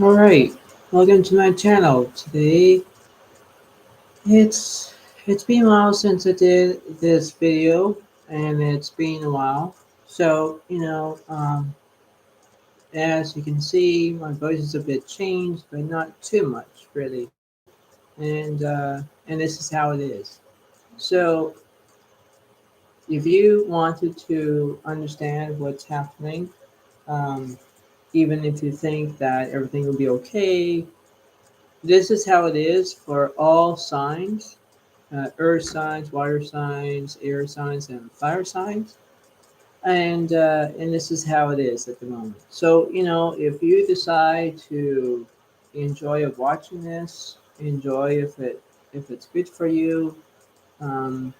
All right, welcome to my channel. Today, it's it's been a while since I did this video, and it's been a while. So as you can see, my voice is a bit changed, but not too much really. And this is how it is. So if you wanted to understand what's happening, um, even if you think that everything will be okay, this is how it is for all signs, earth signs, water signs, air signs, and fire signs. And this is how it is at the moment. So if you decide to enjoy of watching this, enjoy if it's good for you, um,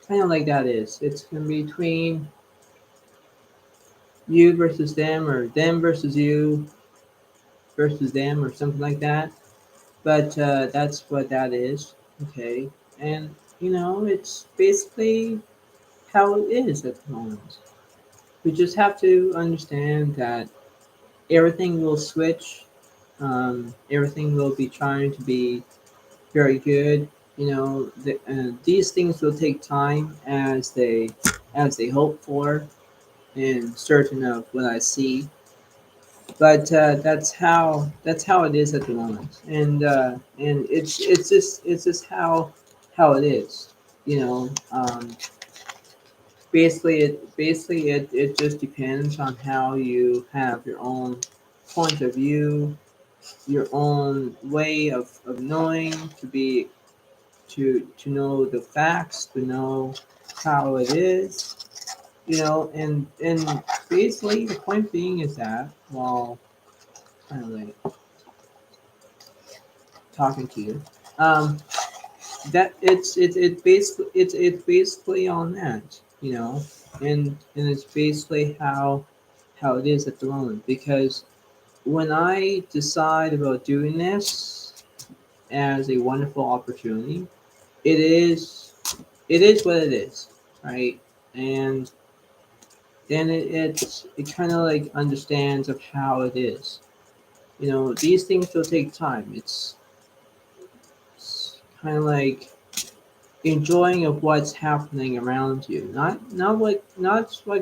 kind of like that is. It's in between you versus them, or them versus you versus them, or something like that. But that's what that is. Okay, and it's basically how it is at the moment. We just have to understand that everything will switch. Everything will be trying to be very good. These things will take time as they hope for, and certain of what I see. But that's how it is at the moment, and it's just how it is. You know, um, basically it just depends on how you have your own point of view, your own way of knowing, to know the facts, to know how it is, and basically the point being is that, well, kind of like talking to you, um, that it's basically on that, and it's basically how it is at the moment. Because when I decide about doing this as a wonderful opportunity, it is it is what it is, right? And then it kind of like understands of how it is. These things will take time. It's kind of like enjoying of what's happening around you, not what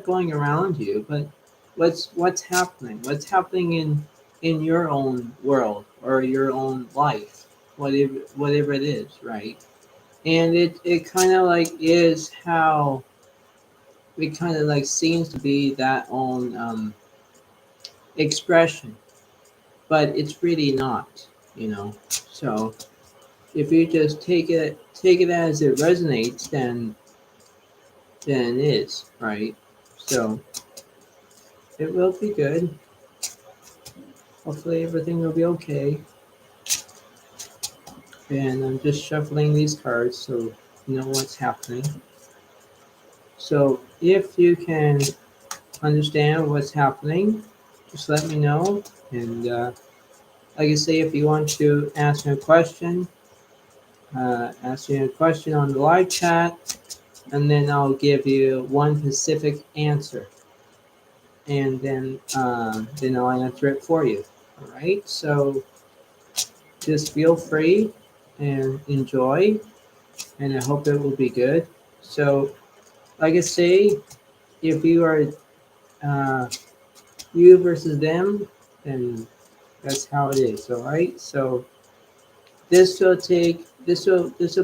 going around you, but what's happening in your own world, or your own life, whatever it is, right? And it kind of like is how it kind of like seems to be that own expression, but it's really not. So if you just take it as it resonates, then it is, right? So it will be good. Hopefully everything will be okay. And I'm just shuffling these cards so you know what's happening. So if you can understand what's happening, just let me know. And like I say, if you want to ask me a question, ask me a question on the live chat, and then I'll give you one specific answer, and then I'll answer it for you. All right. So just feel free and enjoy, and I hope it will be good. So, like I say, if you are uh, you versus them, then that's how it is. All right. So this will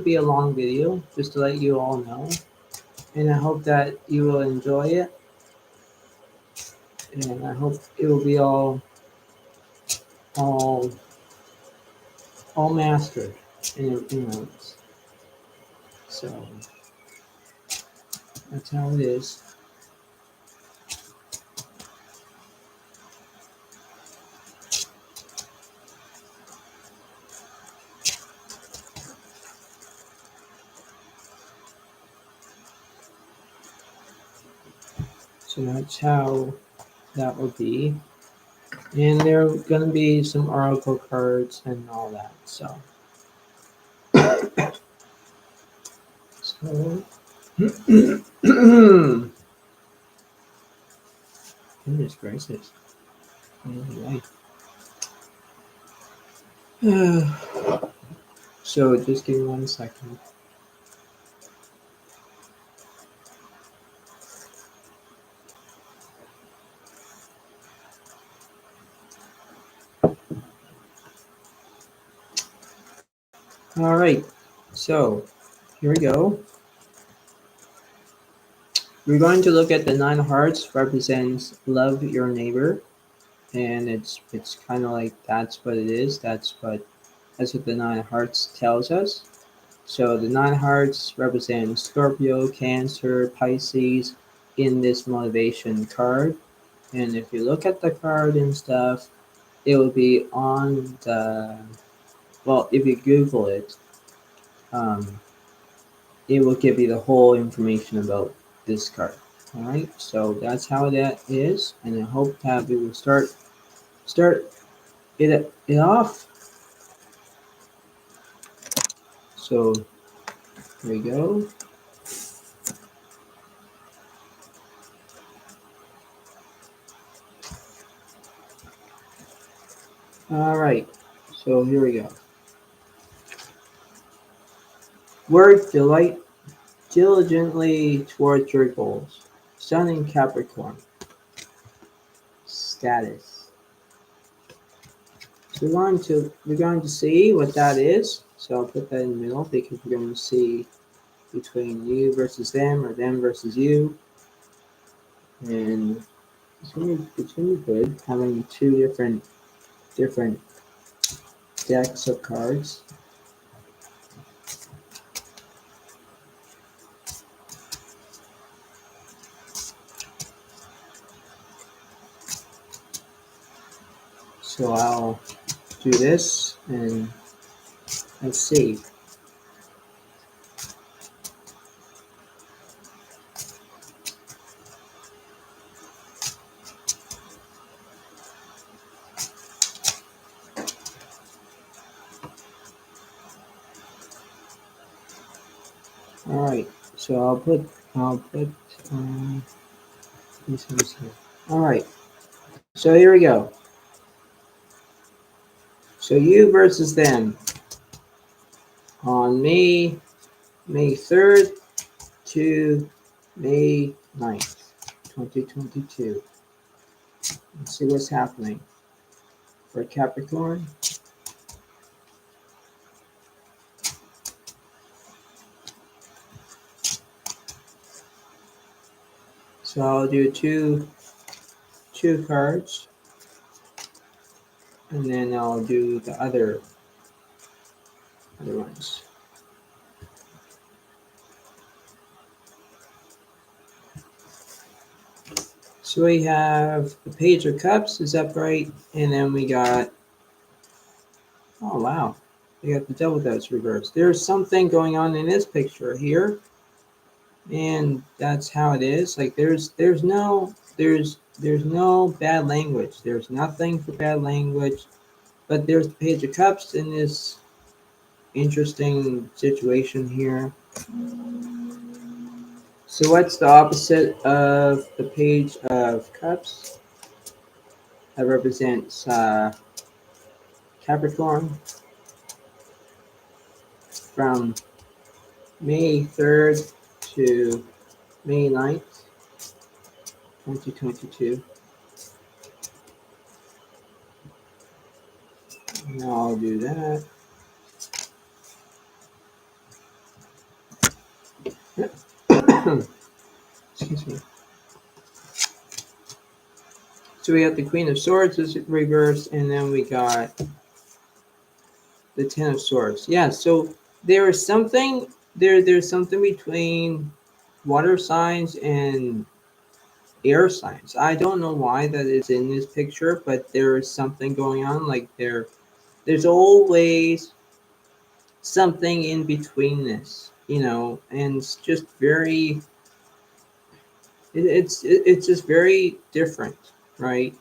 be a long video, just to let you all know, and I hope that you will enjoy it, and I hope it will be all all mastered in everything else. So that's how it is. So that's how that will be. And there are going to be some oracle cards and all that. So goodness gracious. Anyway. So just give me 1 second. All right. So here we go. We're going to look at the 9 hearts represents love your neighbor, and it's kind of like that's what it is. That's what the 9 hearts tells us. So the 9 hearts represent Scorpio, Cancer, Pisces in this motivation card. And if you look at the card and stuff, it will be on the, well, if you Google it, um, it will give you the whole information about this card. All right, so that's how that is, and I hope that we will start it off. So here we go. All right, so here we go. Work diligently towards your goals. Sun in Capricorn. Status. So we're going to see what that is. So I'll put that in the middle because we're going to see between you versus them or them versus you. And it's gonna be good having two different decks of cards. So I'll do this and let's see. All right. So I'll put these ones here. All right. So here we go. So you versus them on May 3rd to May 9th, 2022. Let's see what's happening for Capricorn. So I'll do two cards, and then I'll do the other ones. So we have the Page of Cups is upright, and then we got, oh wow, we got the Devil that's reversed. There's something going on in this picture here, and that's how it is. Like there's no bad language. There's nothing for bad language, but there's the Page of Cups in this interesting situation here. So what's the opposite of the Page of Cups? That represents Capricorn from May 3rd to May 9th, 2022. And I'll do that. Excuse me. So we got the Queen of Swords is reversed, and then we got the Ten of Swords. Yeah, so there is something there's something between water signs and air signs. I don't know why that is in this picture, but there is something going on. Like there's always something in between this, and it's just very it's just very different, right?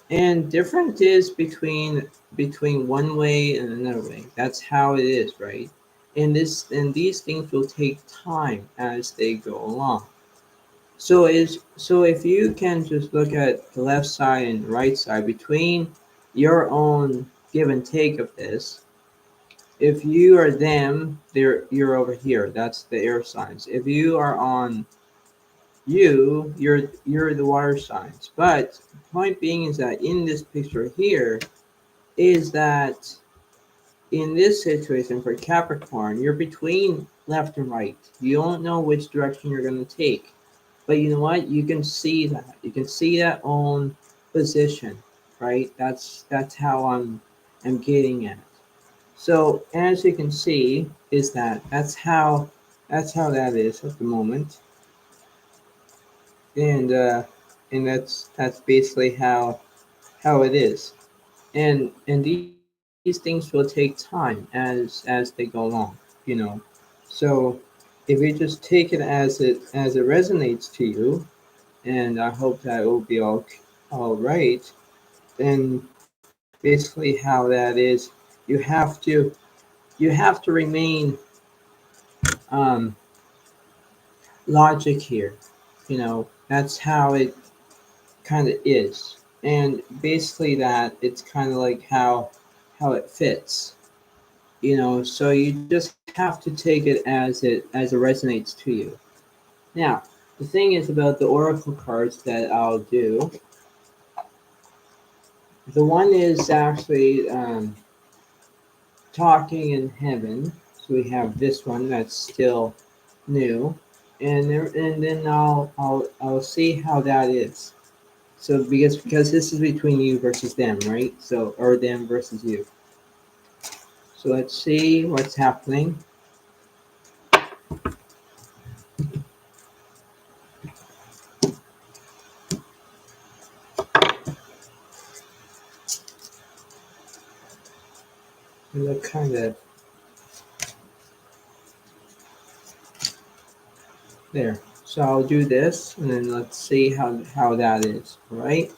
And different is between one way and another way. That's how it is, right? And these things will take time as they go along. So if you can just look at the left side and the right side between your own give and take of this. If you are them, you're over here. That's the air signs. If you are on you're the water signs. But the point being is that in this picture here is that in this situation for Capricorn, you're between left and right. You don't know which direction you're going to take. But you know what? You can see that. You can see that own position, right? That's how I'm getting at. So as you can see, is that that's how that is at the moment, and that's basically how it is, and these things will take time as they go along, you know. So if you just take it as it resonates to you, and I hope that it will be all right, then basically how that is, you have to you have to remain um, logic here. You know, that's how it kind of is, and basically that it's kind of like how it fits. You know, so you just have to take it as it resonates to you. Now, the thing is about the oracle cards that I'll do. The one is actually talking in heaven. So we have this one that's still new, and then I'll see how that is. So because this is between you versus them, right? So or them versus you. So let's see what's happening. And look kind of there. So I'll do this, and then let's see how that is. All right.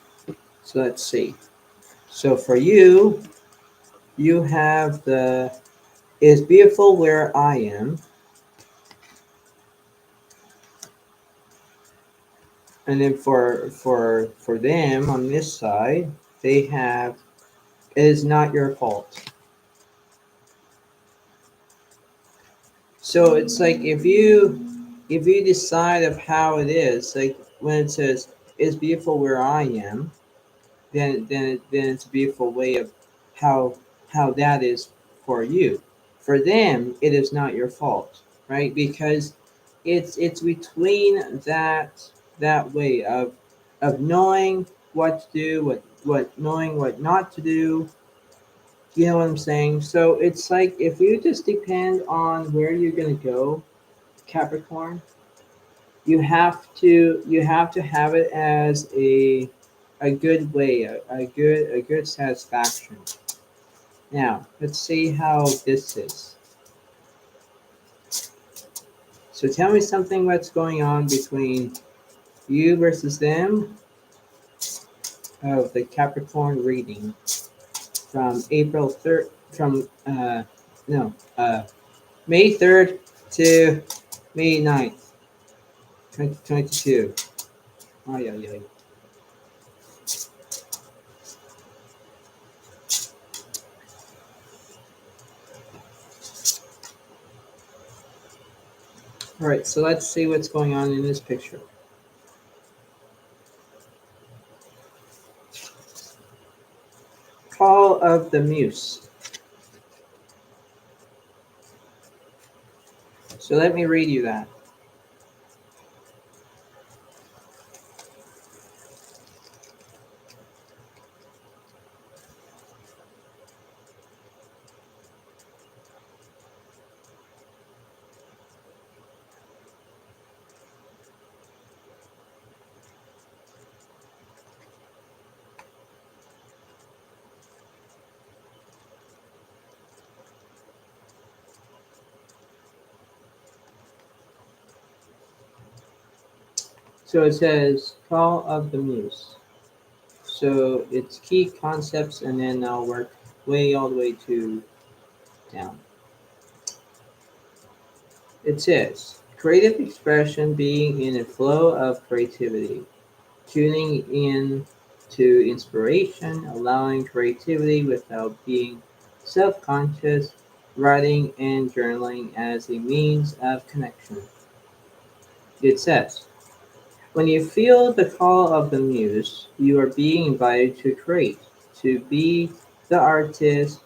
So let's see. So for you, you have the is beautiful where I am, and then for them on this side, they have it is not your fault. So it's like if you decide of how it is, like when it says it's beautiful where I am, then it's a beautiful way of how how that is for you. For them, it is not your fault, right? Because it's between that way of knowing what to do, what knowing what not to do. You know what I'm saying? So it's like if you just depend on where you're gonna go, Capricorn, you have to have it as a good way, a good satisfaction. Now let's see how this is. So tell me something what's going on between you versus them of the Capricorn reading from April 3rd from no May 3rd to May 9th, 2022. Oh yeah, yeah. All right, so let's see what's going on in this picture. Call of the Muse. So let me read you that. So it says Call of the Muse. So it's key concepts, and then I'll work way all the way to down. It says creative expression being in a flow of creativity, tuning in to inspiration, allowing creativity without being self conscious, writing and journaling as a means of connection. It says, when you feel the call of the muse, you are being invited to create, to be the artist,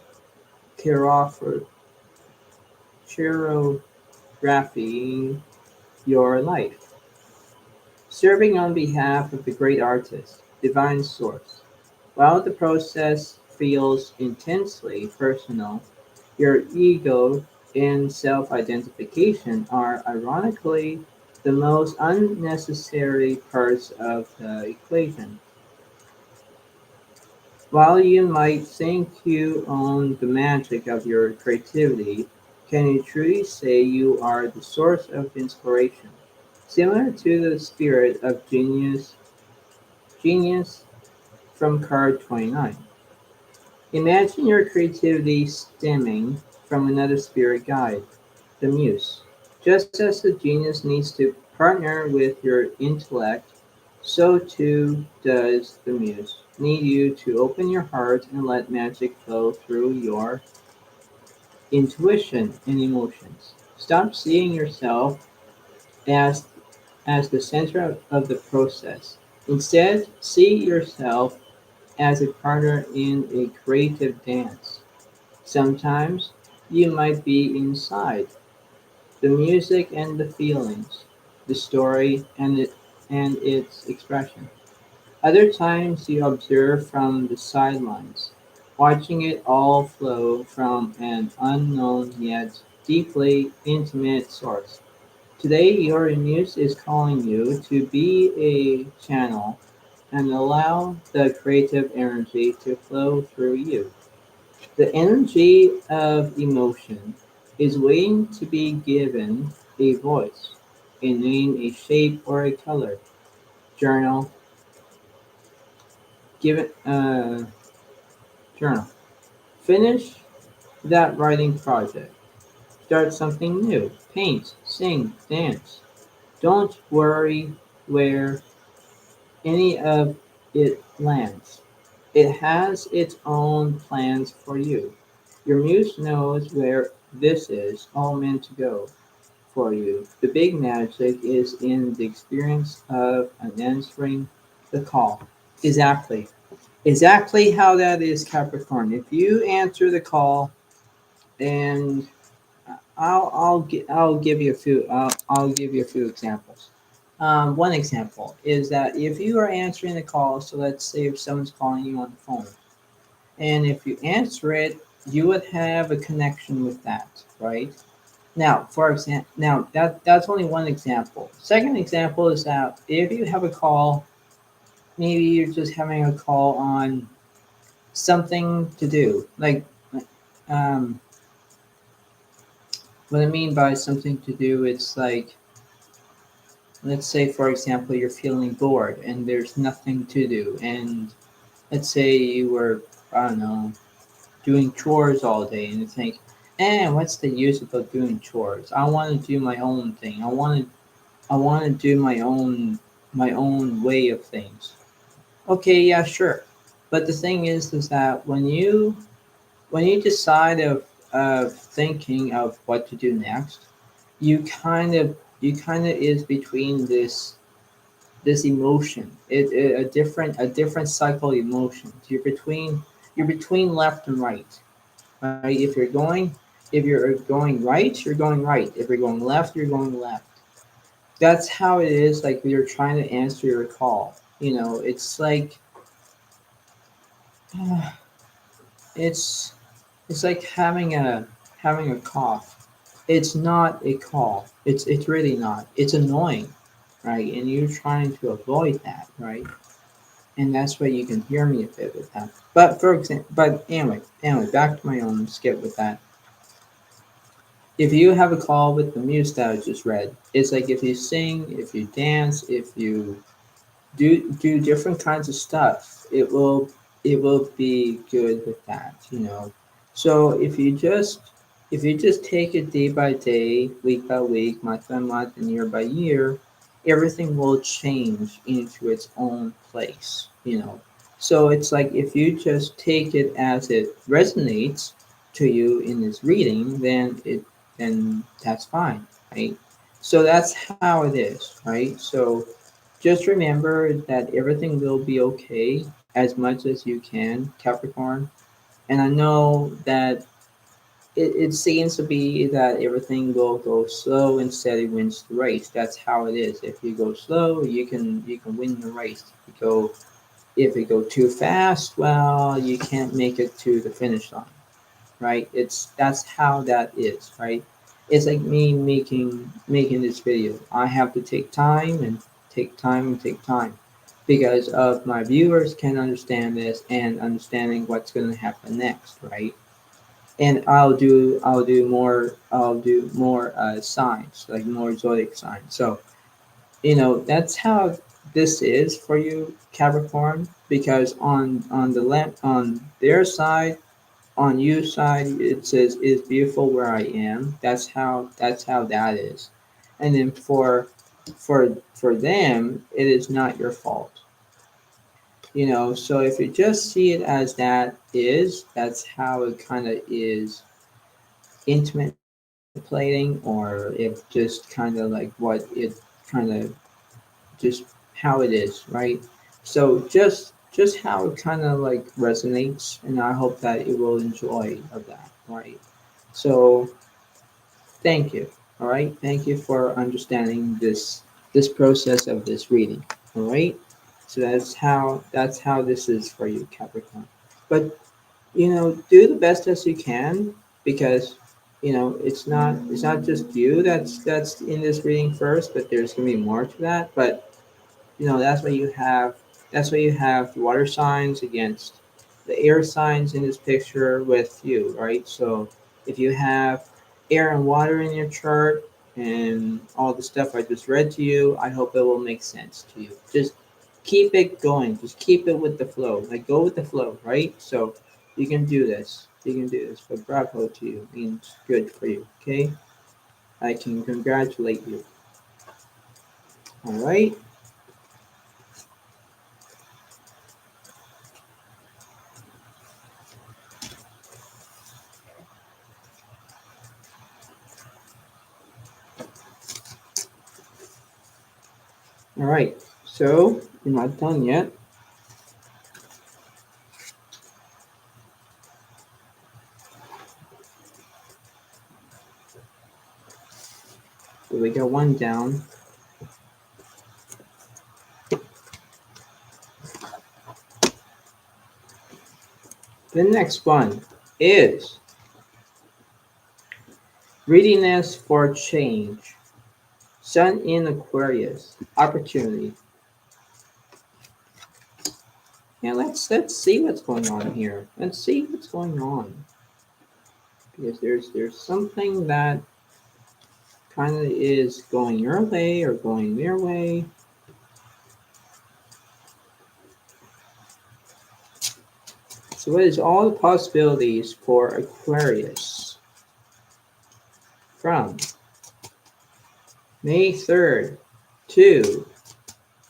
choreographer, choreographing your life, serving on behalf of the great artist, divine source. While the process feels intensely personal, your ego and self identification are ironically the most unnecessary parts of the equation. While you might think you own the magic of your creativity, can you truly say you are the source of inspiration? Similar to the spirit of genius from card 29. Imagine your creativity stemming from another spirit guide, the muse. Just as the genius needs to partner with your intellect, so too does the muse need you to open your heart and let magic flow through your intuition and emotions. Stop seeing yourself as the center of the process. Instead, see yourself as a partner in a creative dance. Sometimes you might be inside the music and the feelings, the story and its expression. Other times you observe from the sidelines, watching it all flow from an unknown yet deeply intimate source. Today, your muse is calling you to be a channel and allow the creative energy to flow through you. The energy of emotion is waiting to be given a voice, a name, a shape, or a color. Journal, give it journal. Finish that writing project. Start something new. Paint, sing, dance. Don't worry where any of it lands. It has its own plans for you. Your muse knows where this is all meant to go for you. The big magic is in the experience of answering the call. Exactly. Exactly how that is, Capricorn. If you answer the call, and I'll give you a few I'll give you a few examples. One example is that if you are answering the call, so let's say if someone's calling you on the phone, and if you answer it, you would have a connection with that, right? Now, for example, now that's only one example. Second example is that if you have a call, maybe you're just having a call on something to do, like um, what I mean by something to do, it's like, let's say, for example, you're feeling bored and there's nothing to do. And let's say you were, I don't know, doing chores all day and you think, what's the use about doing chores? I want to do my own thing. I want to do my own way of things. Okay, yeah, sure. But the thing is that when you decide of thinking of what to do next, you kind of is between this emotion, a different cycle of emotions. You're between left and right, right? If you're going right, you're going right. If you're going left, you're going left. That's how it is. Like you're trying to answer your call. You know, it's like it's it's like having a cough. It's not a call. It's really not. It's annoying, right? And you're trying to avoid that, right? And that's why you can hear me a bit with that. But for example, but anyway, back to my own skip with that. If you have a call with the muse that I just read, it's like if you sing, if you dance, if you do different kinds of stuff, it will be good with that, you know. So if you just take it day by day, week by week, month by month, and year by year, everything will change into its own place, you know. So it's like if you just take it as it resonates to you in this reading, then that's fine, right? So that's how it is, right? So just remember that everything will be okay as much as you can, Capricorn. And I know that it seems to be that everything will go slow and steady wins the race. That's how it is. If you go slow, you can win the race. If you go too fast, well, you can't make it to the finish line, right? That's how that is, right? It's like me making this video. I have to take time and take time and take time because of my viewers can understand this and understanding what's going to happen next, right? And I'll do more signs, like more zodiac signs. So that's how this is for you, Capricorn, because on their side, on you side, it says it's beautiful where I am. That's how that is. And then for them, it is not your fault. So if you just see it as that's how it kind of is, intimate plating, or if just kind of like what it kind of just how it is, right? So just how it kind of like resonates, and I hope that you will enjoy of that, right? So thank you. All right, thank you for understanding this process of this reading. All right, so that's how this is for you, Capricorn. But do the best as you can, because it's not just you that's in this reading first, but there's gonna be more to that. But that's why you have the water signs against the air signs in this picture with you, right? So if you have air and water in your chart and all the stuff I just read to you, I hope it will make sense to you. Just keep it going. Just keep it with the flow. Like, go with the flow, right? So you can do this. You can do this. But bravo to you. Means good for you. Okay? I can congratulate you. All right. All right. So you're not done yet. So we got one down. The next one is readiness for change. Sun in Aquarius. Opportunity. Yeah, let's see what's going on here. Let's see what's going on. Because there's something that kind of is going your way or going their way. So what is all the possibilities for Aquarius from May 3rd to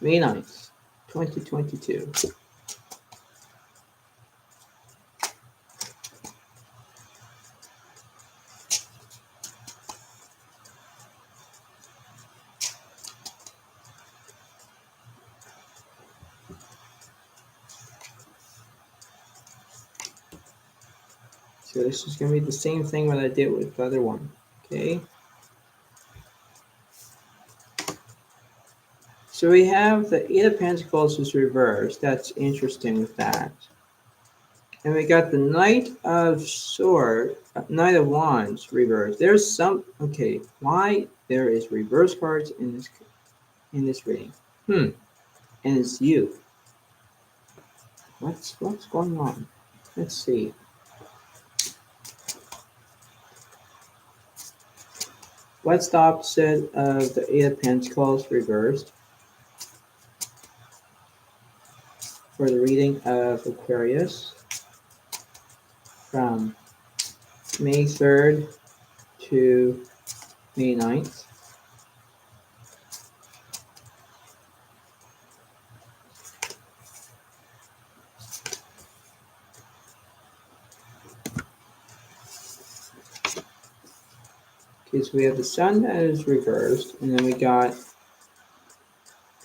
May 9th, 2022? So this is going to be the same thing what I did with the other one. Okay. So we have the Eight of Pentacles is reversed. That's interesting with that. And we got the Knight of Wands reversed. There's some, okay, why there is reverse cards in this reading? And it's you. What's going on? Let's see. What's the opposite of the Eight of Pentacles reversed for the reading of Aquarius from May 3rd to May 9th? Okay, so we have the sun that is reversed, and then we got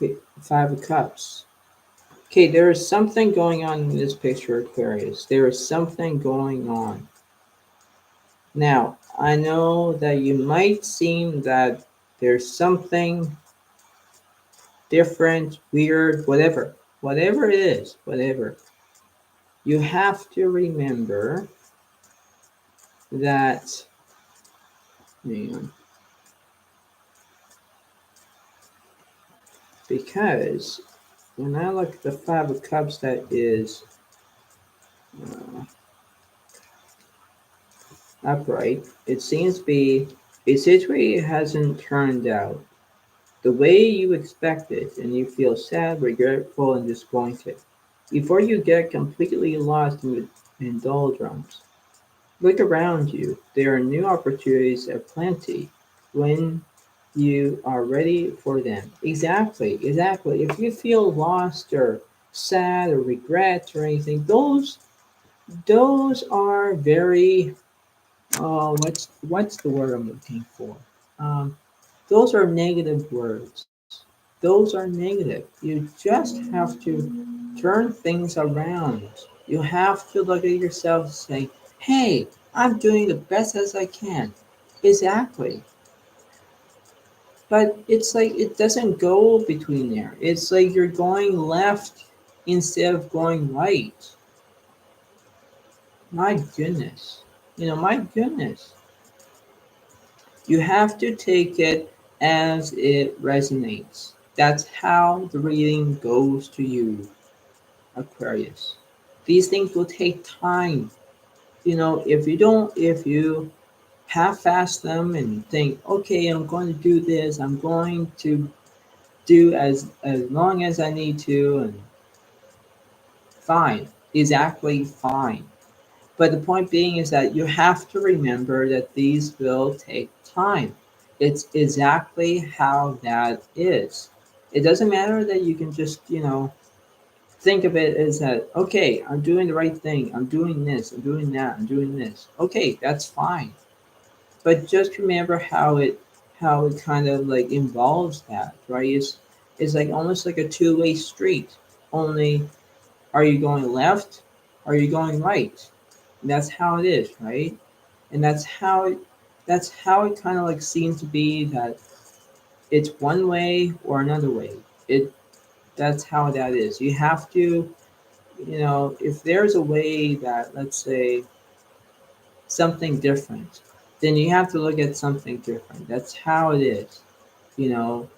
the Five of Cups. Okay, there is something going on in this picture, Aquarius. There is something going on. Now, I know that you might seem that there's something different, weird, whatever. Whatever it is, whatever. You have to remember that, hang on, because when I look at the Five of Cups, that is uh, upright, it seems to be a situation hasn't turned out the way you expected, and you feel sad, regretful, and disappointed. Before you get completely lost in doldrums, look around you. There are new opportunities aplenty when you are ready for them. Exactly, exactly. If you feel lost or sad or regret or anything, those are very what's the word I'm looking for? Um, those are negative words. Those are negative. You just have to turn things around. You have to look at yourself and say, hey, I'm doing the best as I can. Exactly. But it's like it doesn't go between there. It's like you're going left instead of going right. My goodness. My goodness. You have to take it as it resonates. That's how the reading goes to you, Aquarius. These things will take time. If you half-ass them and think, okay, I'm going to do this, I'm going to do as long as I need to, and fine, exactly fine. But the point being is that you have to remember that these will take time. It's exactly how that is. It doesn't matter that you can just, think of it as that, okay, I'm doing the right thing. I'm doing this. I'm doing that. I'm doing this. Okay, that's fine. But just remember how it kind of like involves that, right? It's like almost like a two-way street. Only are you going left? Are you going right? And that's how it is, right? And that's how it kind of like seems to be that it's one way or another way. It That's how that is. You have to, if there's a way that, let's say, something different, then you have to look at something different. That's how it is. You know,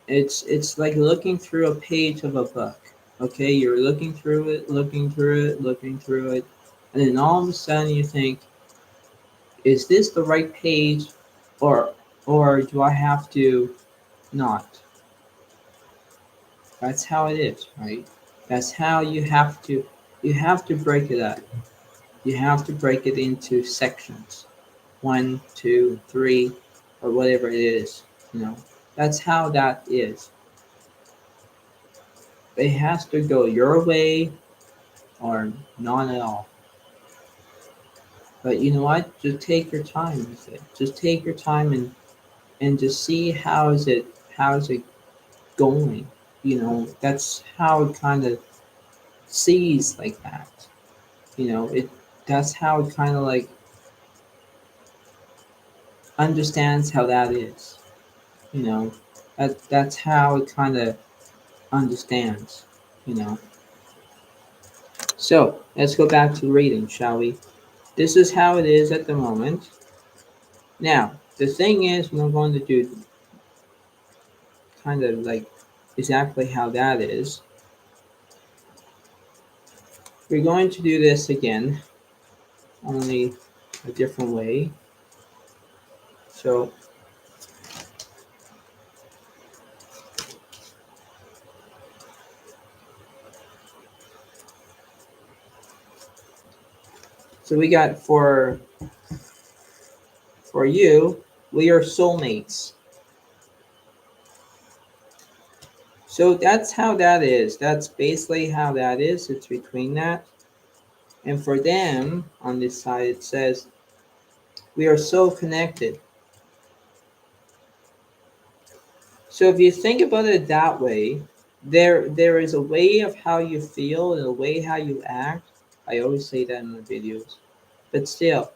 it's like looking through a page of a book. Okay, you're looking through it, looking through it, looking through it, and then all of a sudden you think, is this the right page, or do I have to not? That's how it is, right? That's how you have to break it up. You have to break it into sections. One, two, three, or whatever it is. You know. That's how that is. It has to go your way or not at all. But you know what? Just take your time with it. Just take your time and just see how is it going. That's how it kind of sees like that. It That's how it kind of like understands how that is. You know, that's how it kind of understands. You know. So let's go back to the reading, shall we? This is how it is at the moment. Now, the thing is, what I'm going to do, kind of like exactly how that is. We're going to do this again, only a different way. So we got for you, we are soulmates. So that's how that is. That's basically how that is. It's between that. And for them, on this side, it says, we are so connected. So if you think about it that way, there is a way of how you feel and a way how you act. I always say that in the videos, but still,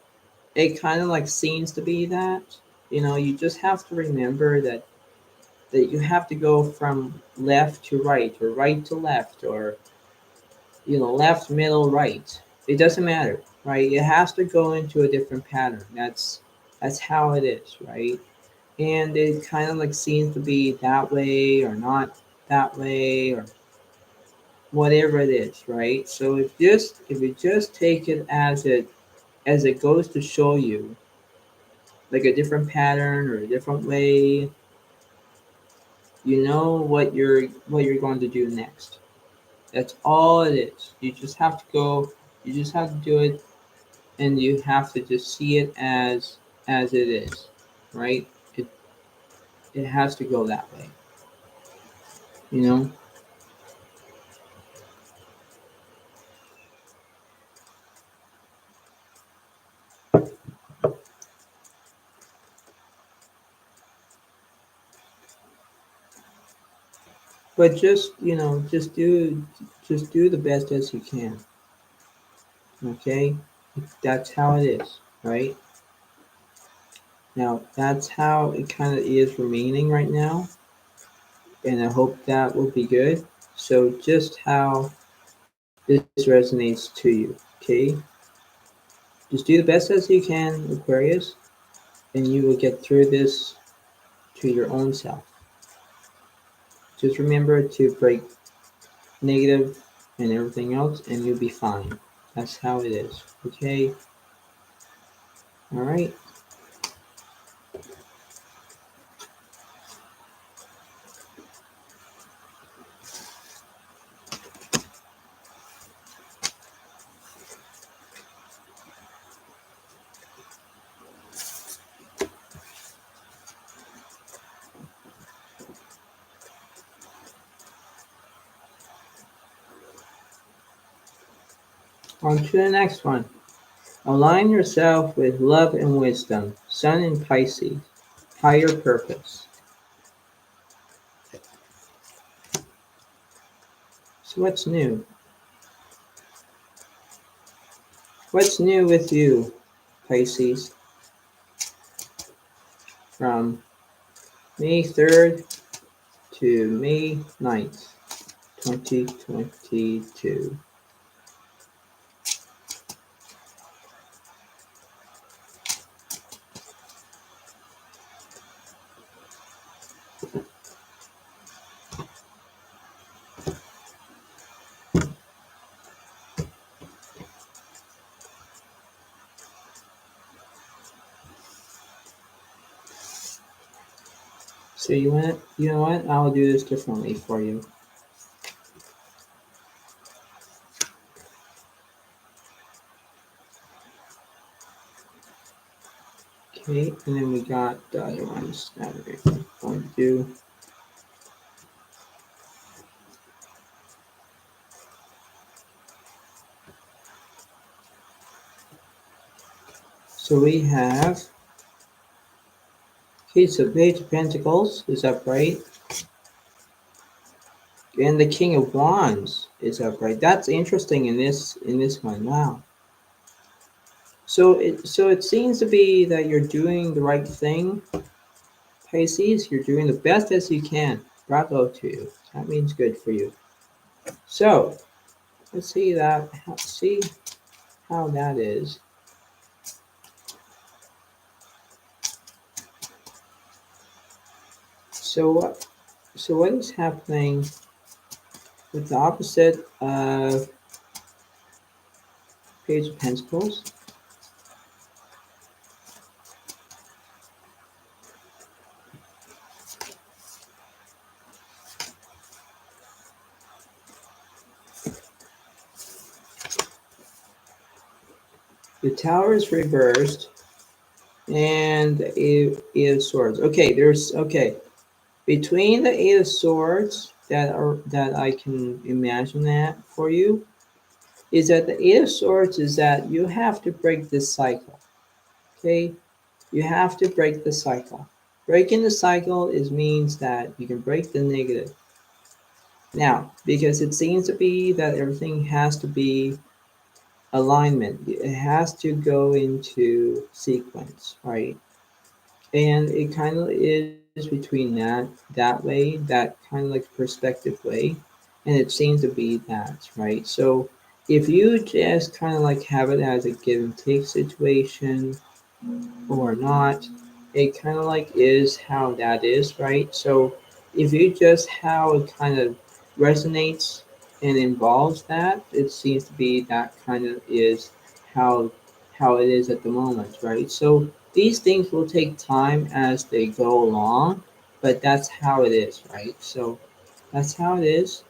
it kind of like seems to be that. You just have to remember that you have to go from left to right or right to left or left, middle, right. It doesn't matter, right? It has to go into a different pattern. That's how it is, right? And it kind of like seems to be that way or not that way or whatever it is, right? So if you just take it as it goes to show you like a different pattern or a different way, you know what you're going to do next. That's all it is. You just have to go. You just have to do it, and you have to just see it as it is, right? It has to go that way, you know. But just do the best as you can. Okay, that's how it is, right? Now that's how it kind of is remaining right now, and I hope that will be good. So just how this resonates to you, okay? Just do the best as you can, Aquarius, and you will get through this to your own self. Just remember to break negative and everything else, and you'll be fine. That's how it is, okay? All right. On to the next one. Align yourself with love and wisdom. Sun in Pisces. Higher purpose. So what's new? What's new with you, Pisces? From May 3rd to May 9th, 2022. So you know what? I'll do this differently for you. Okay, and then we got the other ones that we're going to do. So we have, okay, so Page of Pentacles is upright, and the King of Wands is upright. That's interesting in this one. Wow. So it seems to be that you're doing the right thing, Pisces. You're doing the best as you can. Bravo to you. That means good for you. So let's see how that is. So what is happening with the opposite of Page of Pentacles? The Tower is reversed, and the Eight of Swords. Okay. Between the Eight of Swords that I can imagine that for you is that the Eight of Swords is that you have to break this cycle. Okay, you have to break the cycle. Breaking the cycle is means that you can break the negative. Now, because it seems to be that everything has to be alignment, it has to go into sequence, right? And it kind of is between that way, that kind of like perspective way, and it seems to be that, right? So if you just kind of like have it as a give and take situation or not, it kind of like is how that is, right? So if you just how it kind of resonates and involves that, it seems to be that kind of is how how it is at the moment, right? So these things will take time as they go along, but that's how it is, right? So that's how it is.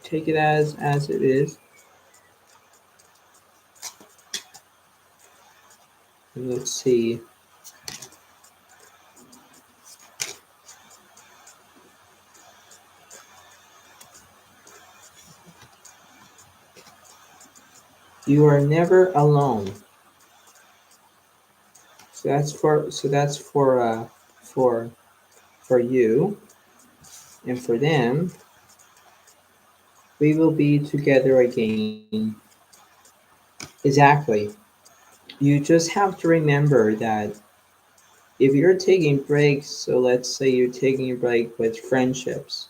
Take it as it is. And let's see. You are never alone. So that's for for you and for them. We will be together again. Exactly. You just have to remember that if you're taking breaks, so let's say you're taking a break with friendships,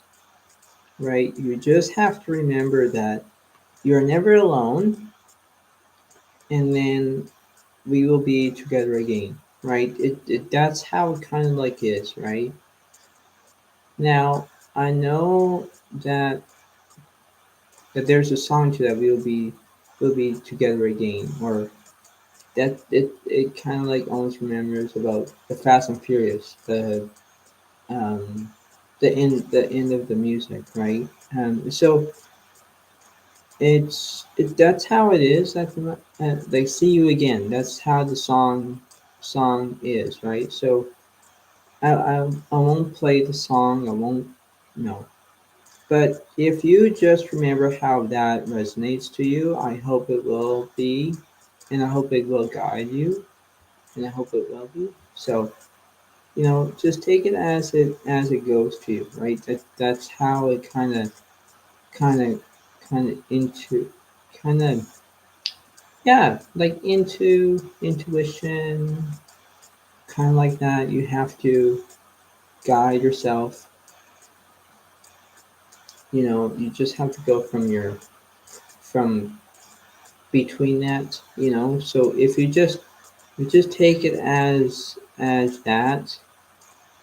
right? You just have to remember that you're never alone, and then we will be together again, right? That's how it kind of like is, right? Now I know that there's a song to that we'll be together again, or that it kind of like almost remembers about the Fast and Furious, um, the end of the music, right? So that's how it is. They see you again. That's how the song is, right? So I won't play the song. I won't no. But if you just remember how that resonates to you, I hope it will be, and I hope it will guide you, and I hope it will be. So just take it as it goes to you, right? That's how it kind of kind of into kind of yeah, like into intuition, kind of like that. You have to guide yourself. You just have to go from between that. So if you just take it as that,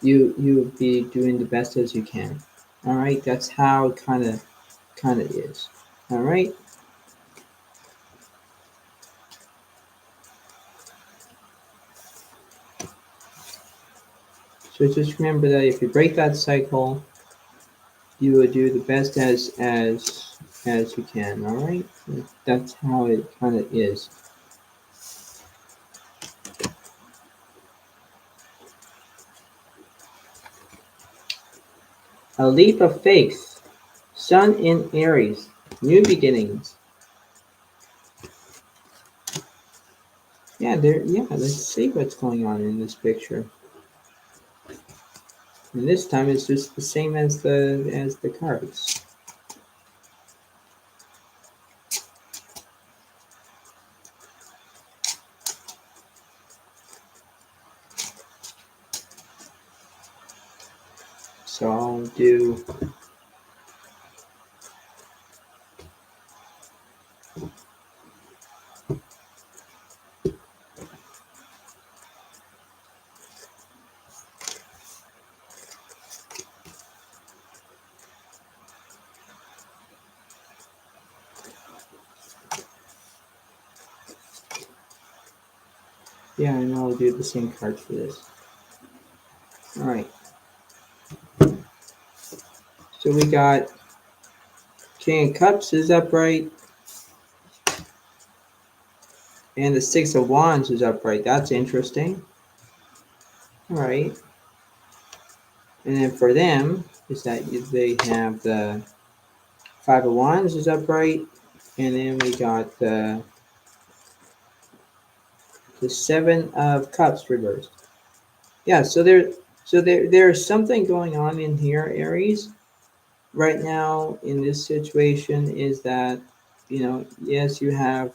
you be doing the best as you can. All right, that's how it kind of is. All right. So just remember that if you break that cycle, you will do the best as you can. All right. That's how it kind of is. A leap of faith. Sun in Aries. New beginnings. Yeah, there. Yeah, let's see what's going on in this picture. And this time it's just the same as the cards. So I'll do. Yeah, and I'll do the same cards for this. All right. So we got King of Cups is upright, and the Six of Wands is upright. That's interesting. All right. And then for them is that they have the Five of Wands is upright, and then we got the Seven of Cups reversed. Yeah, there's something going on in here, Aries. Right now in this situation is that, yes, you have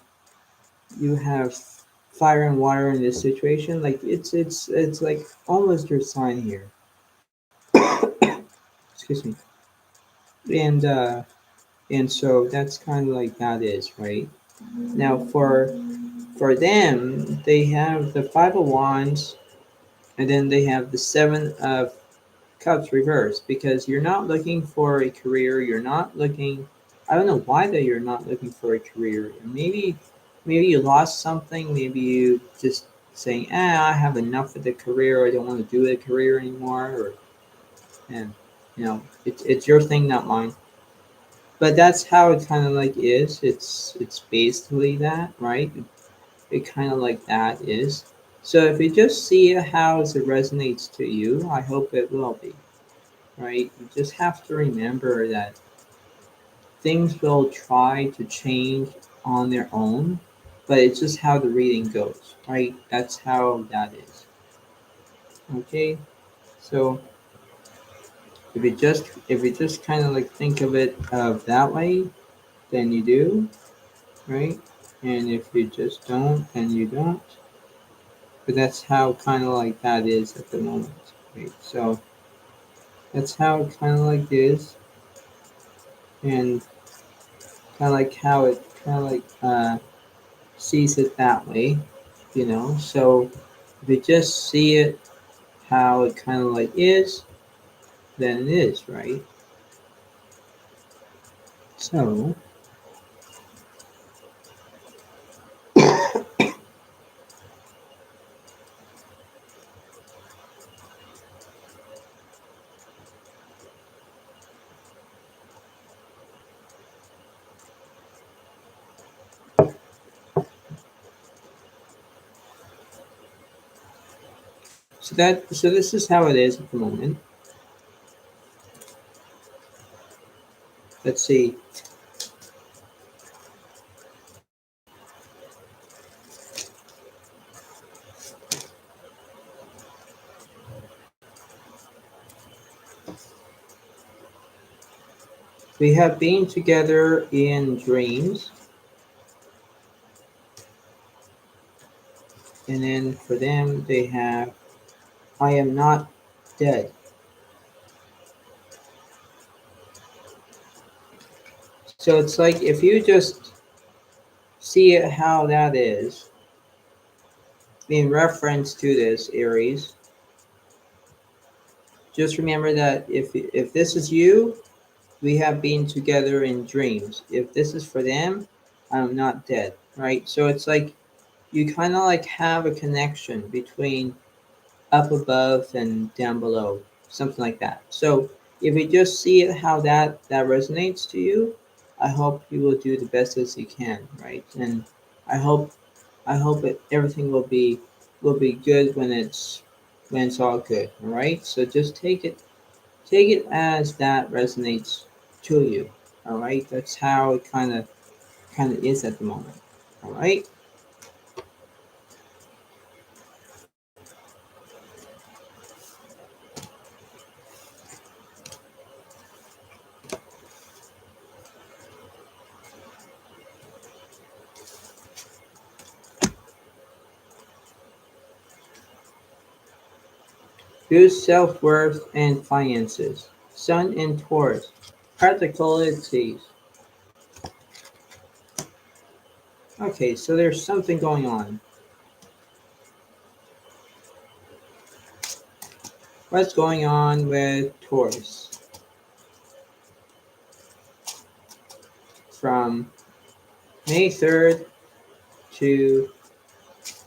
fire and water in this situation. Like it's like almost your sign here. Excuse me. And and so that's kind of like that is, right? Now for them, they have the five of wands, and then they have the seven of cups reversed, because you're not looking for a career. You're not looking. I don't know why that you're not looking for a career. Maybe you lost something. Maybe you just saying, I have enough of the career. I don't want to do a career anymore. Or and it's your thing, not mine. But that's how it kind of like is. It's basically that, right? It kind of like that is. So if you just see how it resonates to you, I hope it will be, right? You just have to remember that things will try to change on their own, but it's just how the reading goes, right? That's how that is. Okay, so if you just kind of like think of it of that way, then you do, right? And if you just don't, then you don't. But that's how kind of like that is at the moment, right? So that's how it kind of like is, and kind of like how it kind of like sees it that way. So if you just see it how it kind of like is, then it is, right? So so this is how it is at the moment. Let's see. We have been together in dreams, and then for them they have I am not dead. So it's like if you just see it how that is, in reference to this, Aries, just remember that if this is you, we have been together in dreams. If this is for them, I'm not dead, right? So it's like you kind of like have a connection between up above and down below, something like that. So if you just see it how that resonates to you, I hope you will do the best as you can, right? And I hope everything will be good when it's all good, all right? So just take it as that resonates to you, all right? That's how it kind of is at the moment, all right? Use self-worth and finances. Sun in Taurus. Practicalities. Okay, so there's something going on. What's going on with Taurus from May 3rd to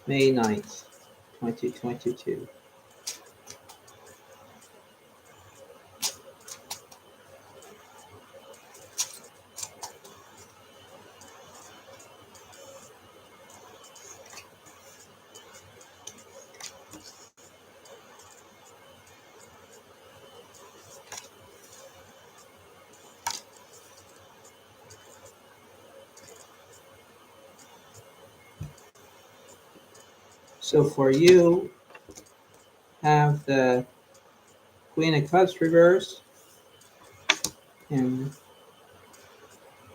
May 9th, 2022? So for you, have have the Queen of Cups reversed and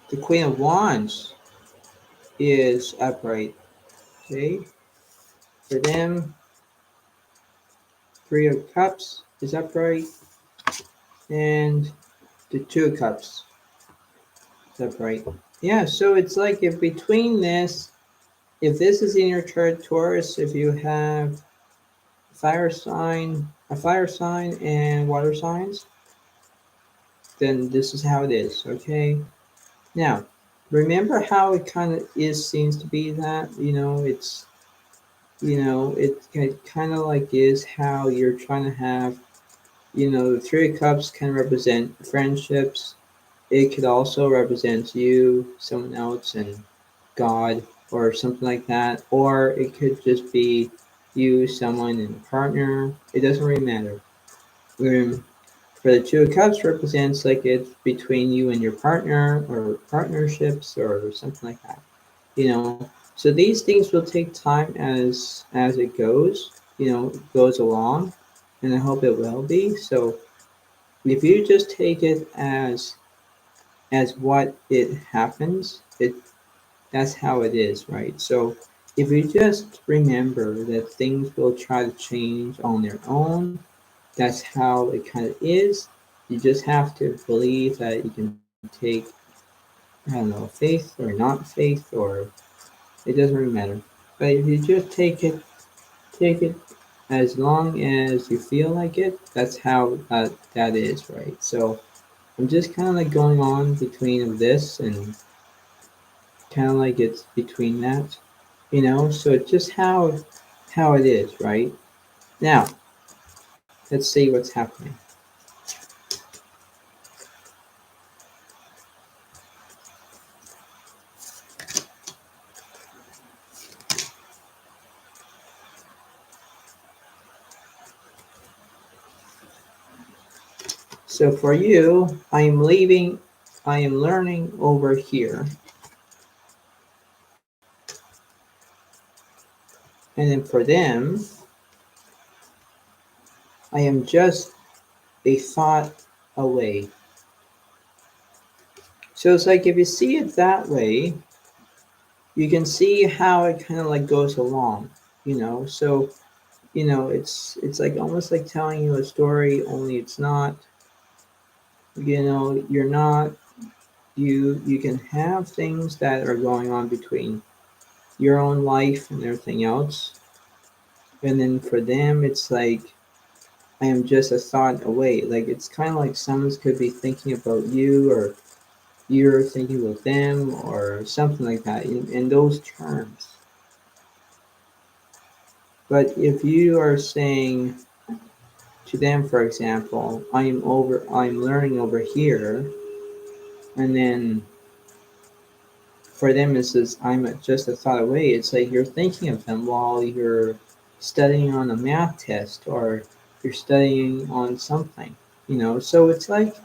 the Queen of Wands is upright. Okay, for them, Three of Cups is upright and the Two of Cups is upright. Yeah, so it's like if between this, if this is in your chart, Taurus, if you have a fire sign and water signs, then this is how it is, okay? Now, remember how it kind of seems to be that, it kind of like is how you're trying to have, the Three of Cups can represent friendships. It could also represent you, someone else, and God, or something like that. Or it could just be you, someone, and a partner. It doesn't really matter. For the Two of Cups represents like it's between you and your partner, or partnerships, or something like that. So these things will take time as it goes. Goes along, and I hope it will be. So if you just take it as what it happens, that's how it is, right? So if you just remember that things will try to change on their own, that's how it kind of is. You just have to believe that you can take, I don't know, faith or not faith, or it doesn't really matter. But if you just take it as long as you feel like it, that's how that is, right? So I'm just kind of like going on between this and kind of like it's between that, so it's just how it is, right? Now let's see what's happening. So for you, I am learning over here, and then for them, I am just a thought away. So it's like if you see it that way, you can see how it kind of like goes along, so it's like almost like telling you a story, only it's not, you're not, you can have things that are going on between your own life and everything else, and then for them it's like I am just a thought away. Like it's kind of like someone could be thinking about you, or you're thinking about them, or something like that in those terms. But if you are saying to them, for example, I'm learning over here, and then for them it says I'm just a thought away. It's like you're thinking of them while you're studying on a math test, or you're studying on something, So it's like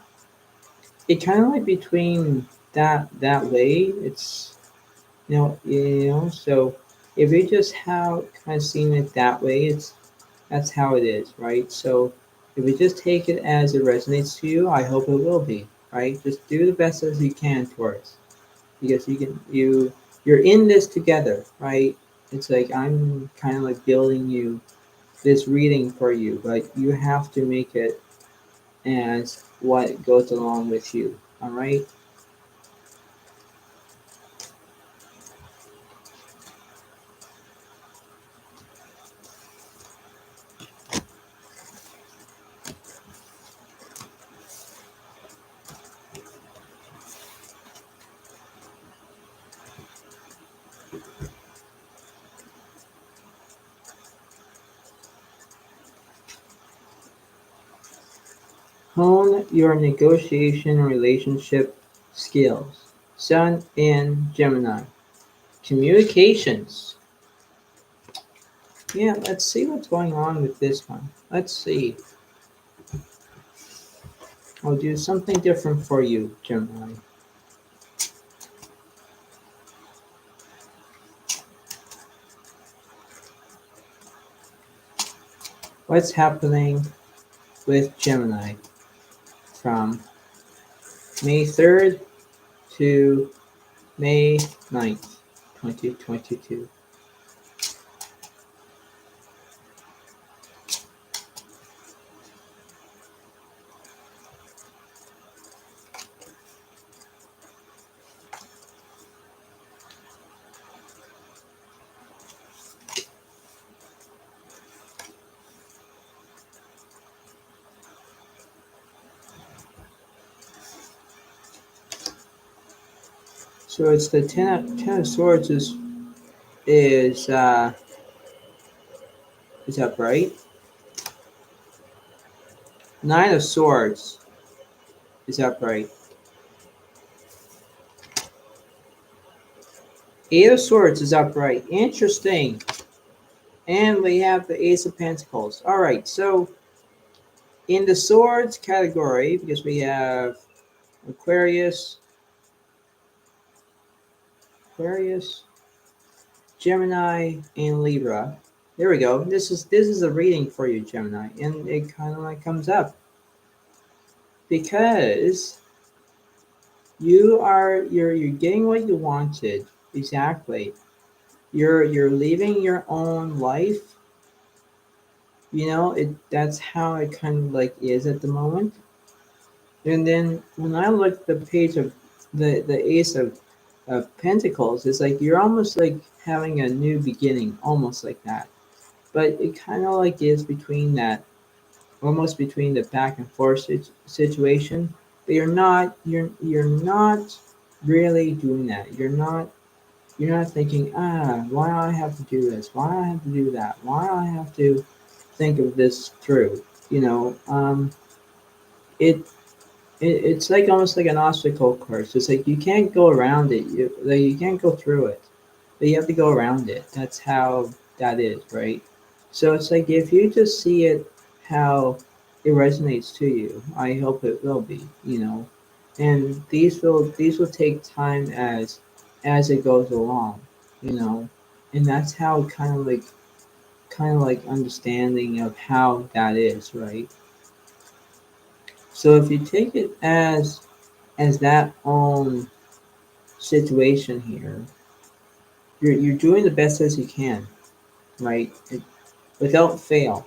it kind of like between that way. It's So if you just how kind of seeing it that way, that's how it is, right? So if you just take it as it resonates to you, I hope it will be, right? Just do the best as you can towards, because you're in this together, right? It's like I'm kind of like building you this reading for you, but you have to make it as what goes along with you. All right. Hone your negotiation relationship skills. Sun and Gemini. Communications. Yeah, let's see what's going on with this one. Let's see. I'll do something different for you, Gemini. What's happening with Gemini from May 3rd to May 9th, 2022? So it's the ten of Swords is is upright. Nine of Swords is upright. Eight of Swords is upright. Interesting. And we have the Ace of Pentacles. All right, so in the Swords category, because we have Aquarius, Gemini, and Libra. There we go. This is a reading for you, Gemini, and it kind of like comes up because you're getting what you wanted exactly. You're living your own life. That's how it kind of like is at the moment. And then when I look at the page of the Ace of Pentacles, it's like you're almost like having a new beginning, almost like that. But it kind of like is between that, almost between the back and forth situation. But you're not really doing that. You're not thinking, why do I have to do this? Why do I have to do that? Why do I have to think of this through? It it's like almost like an obstacle course. It's like you can't go around it. You can't go through it, but you have to go around it. That's how that is, right? So it's like if you just see it how it resonates to you, I hope it will be. And these will take time as it goes along, you know, and that's how kind of like understanding of how that is, right? So if you take it as that own situation here, you're doing the best as you can, right? Without fail.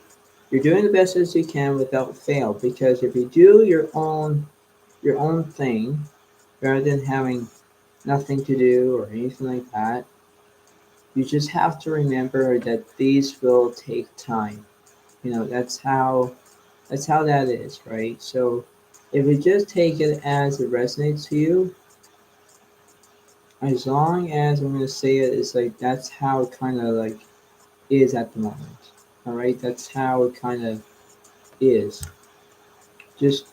You're doing the best as you can without fail because if you do your own thing rather than having nothing to do or anything like that, you just have to remember that these will take time. That's how that is, right? So if you just take it as it resonates to you, as long as I'm gonna say it is like that's how it kind of like is at the moment. All right, that's how it kind of is. Just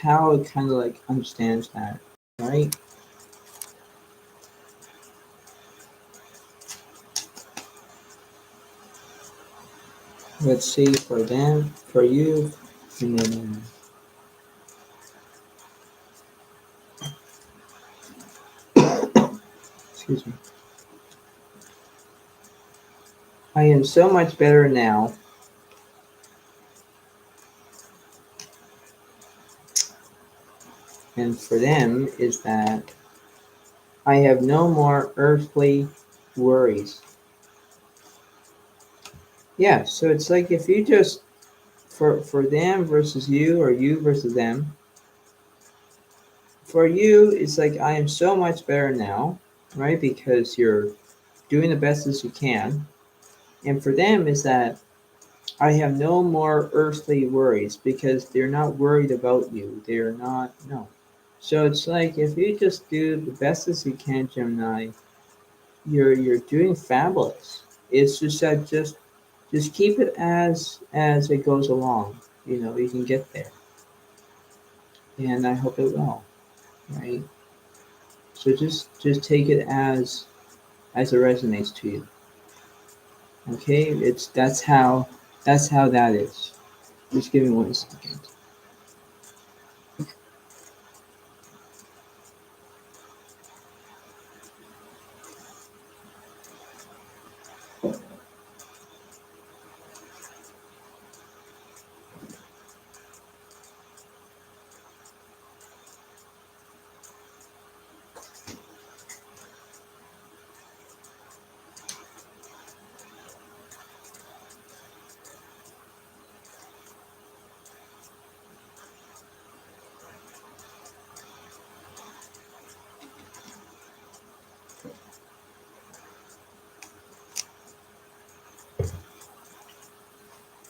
how it kind of like understands that. All right. Let's see for them, for you, and then excuse me. I am so much better now, and for them is that I have no more earthly worries. Yeah, so it's like if you just for them versus you or you versus them. For you, it's like I am so much better now, right? Because you're doing the best as you can. And for them is that I have no more earthly worries because they're not worried about you. They're not no. So it's like if you just do the best as you can, Gemini, you're doing fabulous. It's just that just keep it as it goes along. You can get there. And I hope it will, right? So just take it as it resonates to you. Okay, that's how that is. Just give me 1 second.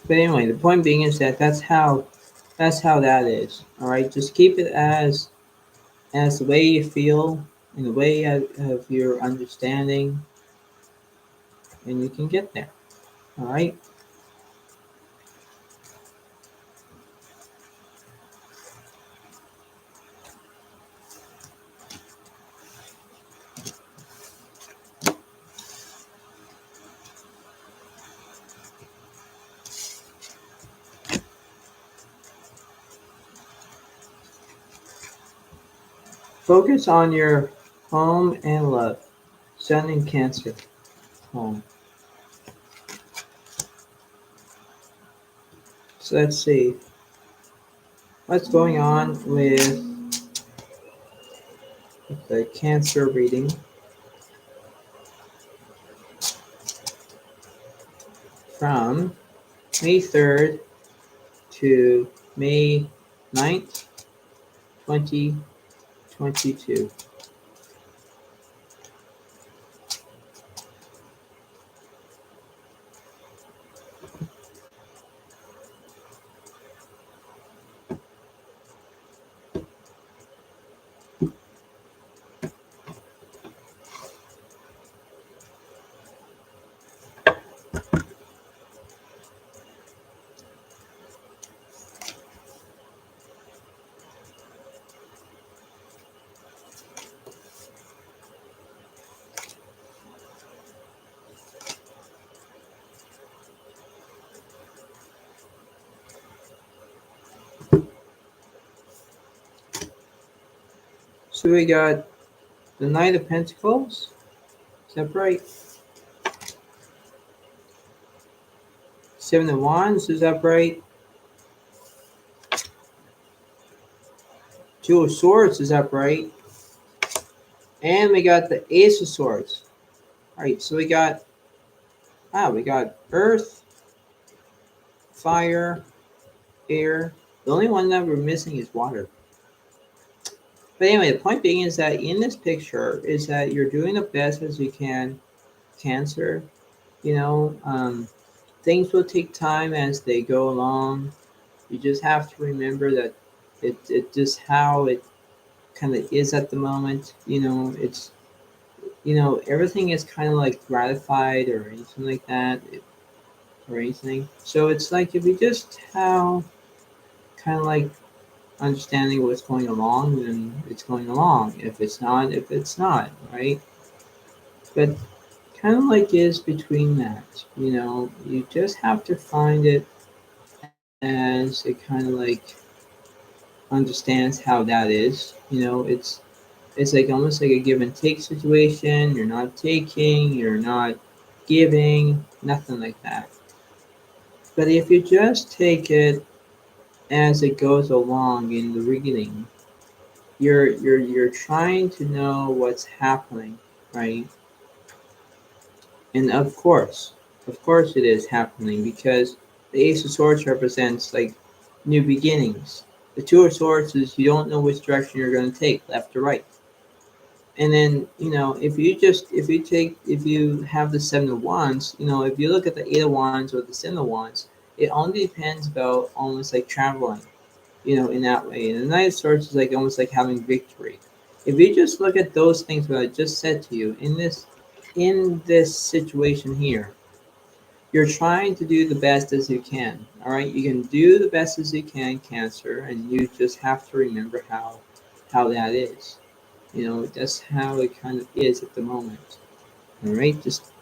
But anyway, the point being is that that's how that is. All right, just keep it as the way you feel and the way of your understanding, and you can get there. All right. Focus on your home and love. Sun in Cancer. Home. So let's see what's going on with the Cancer reading from May 3rd to May 9th, 2022. So we got the Knight of Pentacles. Is that right? Seven of Wands. Is that right? Two of Swords. Is that right? And we got the Ace of Swords. All right. So we got Earth, Fire, Air. The only one that we're missing is water. But anyway, the point being is that in this picture is that you're doing the best as you can, Cancer. You know, things will take time as they go along. You just have to remember that it just how it kind of is at the moment. It's everything is kind of like gratified or anything like that, or anything. So it's like if you just how kind of like understanding what's going along, then it's going along. If it's not, right? But kind of like is between that. You just have to find it as it kind of like understands how that is. It's like almost like a give and take situation. You're not taking, you're not giving, nothing like that. But if you just take it as it goes along in the reading, you're trying to know what's happening, right? And of course it is happening because the Ace of Swords represents like new beginnings. The Two of Swords is you don't know which direction you're going to take, left or right. And then if you have the Seven of Wands, if you look at the Eight of Wands or the Seven of Wands, it only depends about almost like traveling, in that way. And the Knight of Swords is like almost like having victory. If you just look at those things that I just said to you in this situation here, you're trying to do the best as you can. All right, you can do the best as you can, Cancer, and you just have to remember how that is. That's how it kind of is at the moment. All right, just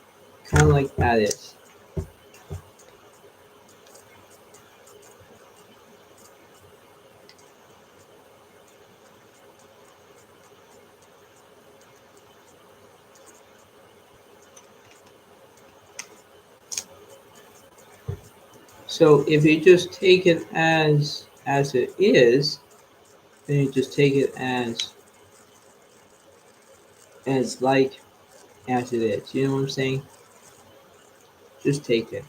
kind of like that is. So if you just take it as it is, then you just take it as like as it is. You know what I'm saying? Just take it.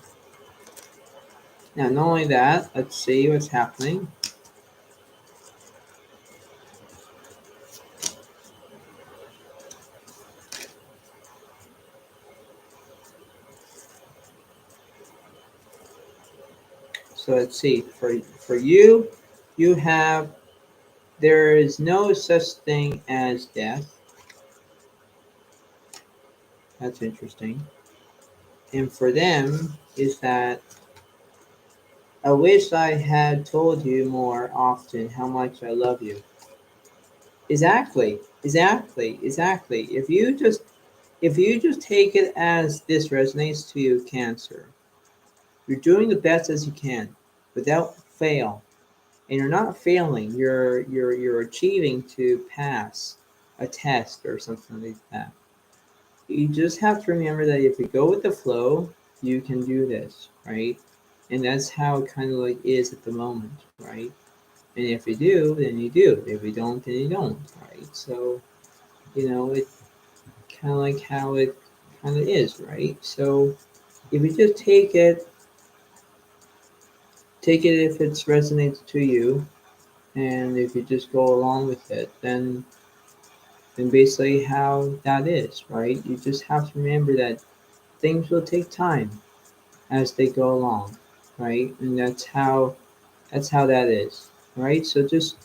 Now, not only that, let's see what's happening. So let's see. For you, you have there is no such thing as death. That's interesting. And for them is that I wish I had told you more often how much I love you. Exactly. If you just take it as this resonates to you, Cancer, you're doing the best as you can without fail. And you're not failing, you're achieving to pass a test or something like that. You just have to remember that if you go with the flow, you can do this, right? And that's how it kind of like is at the moment, right? And if you do, then you do. If you don't, then you don't, right? So, it's kind of like how it kind of is, right? So if you just take it if it resonates to you, and if you just go along with it, then basically how that is, right? You just have to remember that things will take time as they go along, right? And that's how that is, right? So just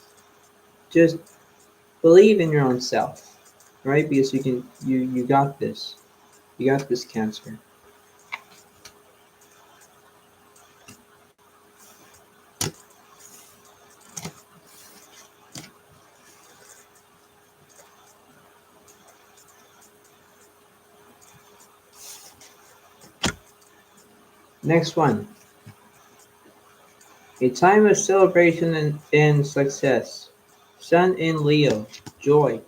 believe in your own self, right? Because you got this. You got this, Cancer. Next one. A time of celebration and success. Sun in Leo. Joy.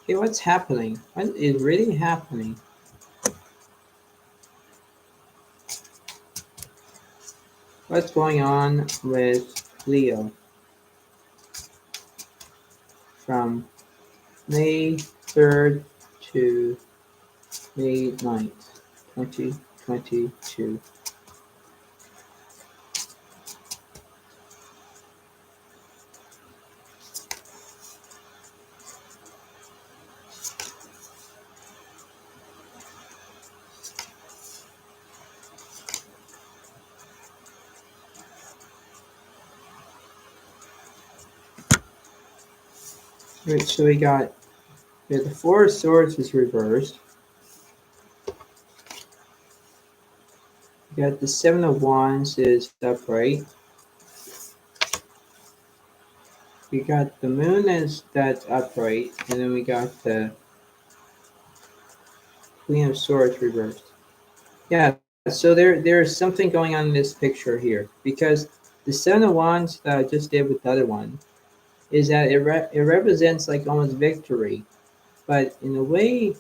Okay, what's happening? What is really happening? What's going on with Leo from May 3rd to May 9th, 2022? Right, so we got the Four of Swords is reversed. We got the Seven of Wands is upright. We got the Moon that's upright, and then we got the Queen of Swords reversed. Yeah, so there's something going on in this picture here because the Seven of Wands that I just did with the other one is that it represents like almost victory, but in the way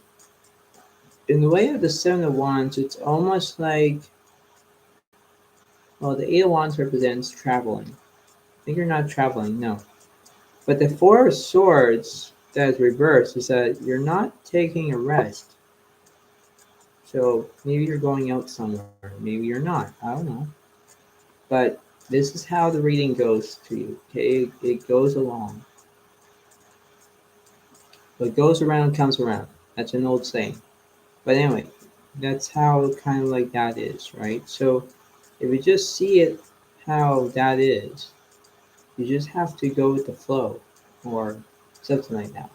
of the Seven of Wands, it's almost like, well, the Eight of Wands represents traveling. I think you're not traveling, no. But the Four of Swords that is reversed is that you're not taking a rest. So maybe you're going out somewhere, maybe you're not. I don't know. But this is how the reading goes to you. Okay, it goes along. What goes around comes around. That's an old saying. But anyway, that's how kind of like that is, right? So if you just see it how that is, you just have to go with the flow or something like that.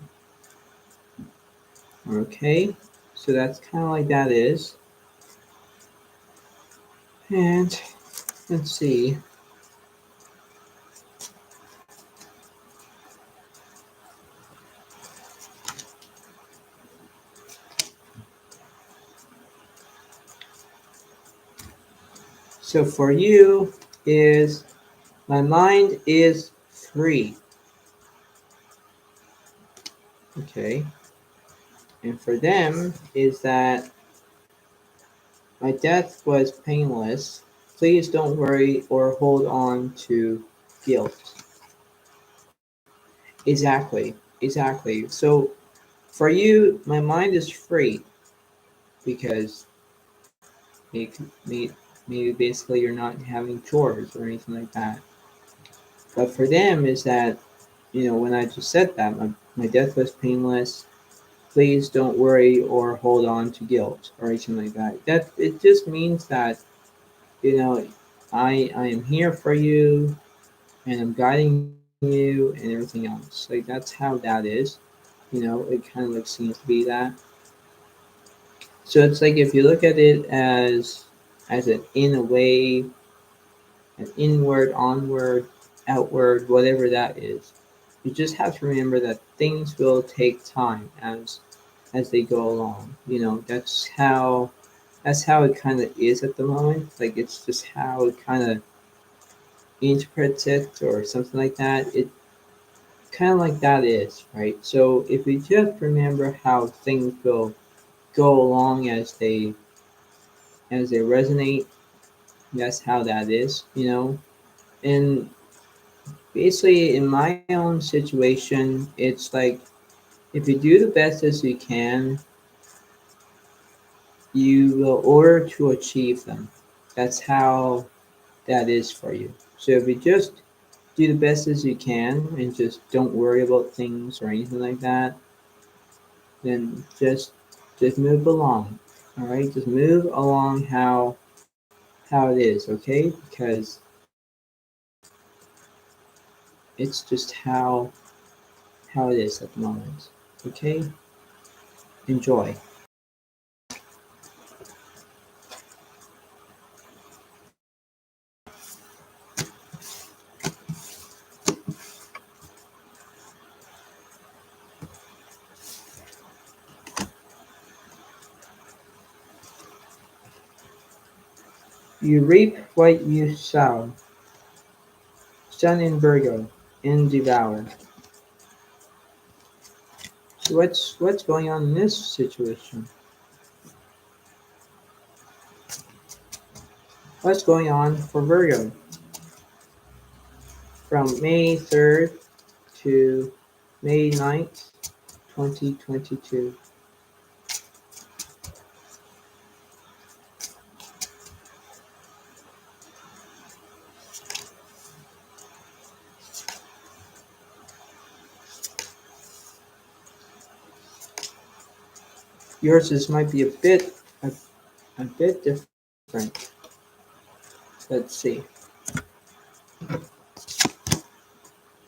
Okay, so that's kind of like that is. And let's see. So for you is my mind is free. Okay. And for them is that my death was painless. Please don't worry or hold on to guilt. Exactly. So for you, my mind is free because maybe basically you're not having chores or anything like that. But for them is that, when I just said that, my death was painless. please don't worry or hold on to guilt or anything like that. That it just means that, you know, I am here for you and I'm guiding you and everything else. Like that's how that is. It kind of like seems to be that. So it's like if you look at it as an in a way, an inward, onward, outward, whatever that is. You just have to remember that things will take time as they go along. That's how it kind of is at the moment. Like it's just how it kind of interprets it or something like that. It kind of like that is right. So if we just remember how things will go along as they resonate, that's how that is. And basically in my own situation, it's like if you do the best as you can, you will order to achieve them. That's how that is for you. So if you just do the best as you can and just don't worry about things or anything like that, then just move along. All right, just move along how it is, okay? Because it's just how it is at the moment. Okay? Enjoy. You reap what you sow. Sun in Virgo, and devour. So what's going on in this situation? What's going on for Virgo from May 3rd to May 9th, 2022? Yours is might be a bit different. Let's see.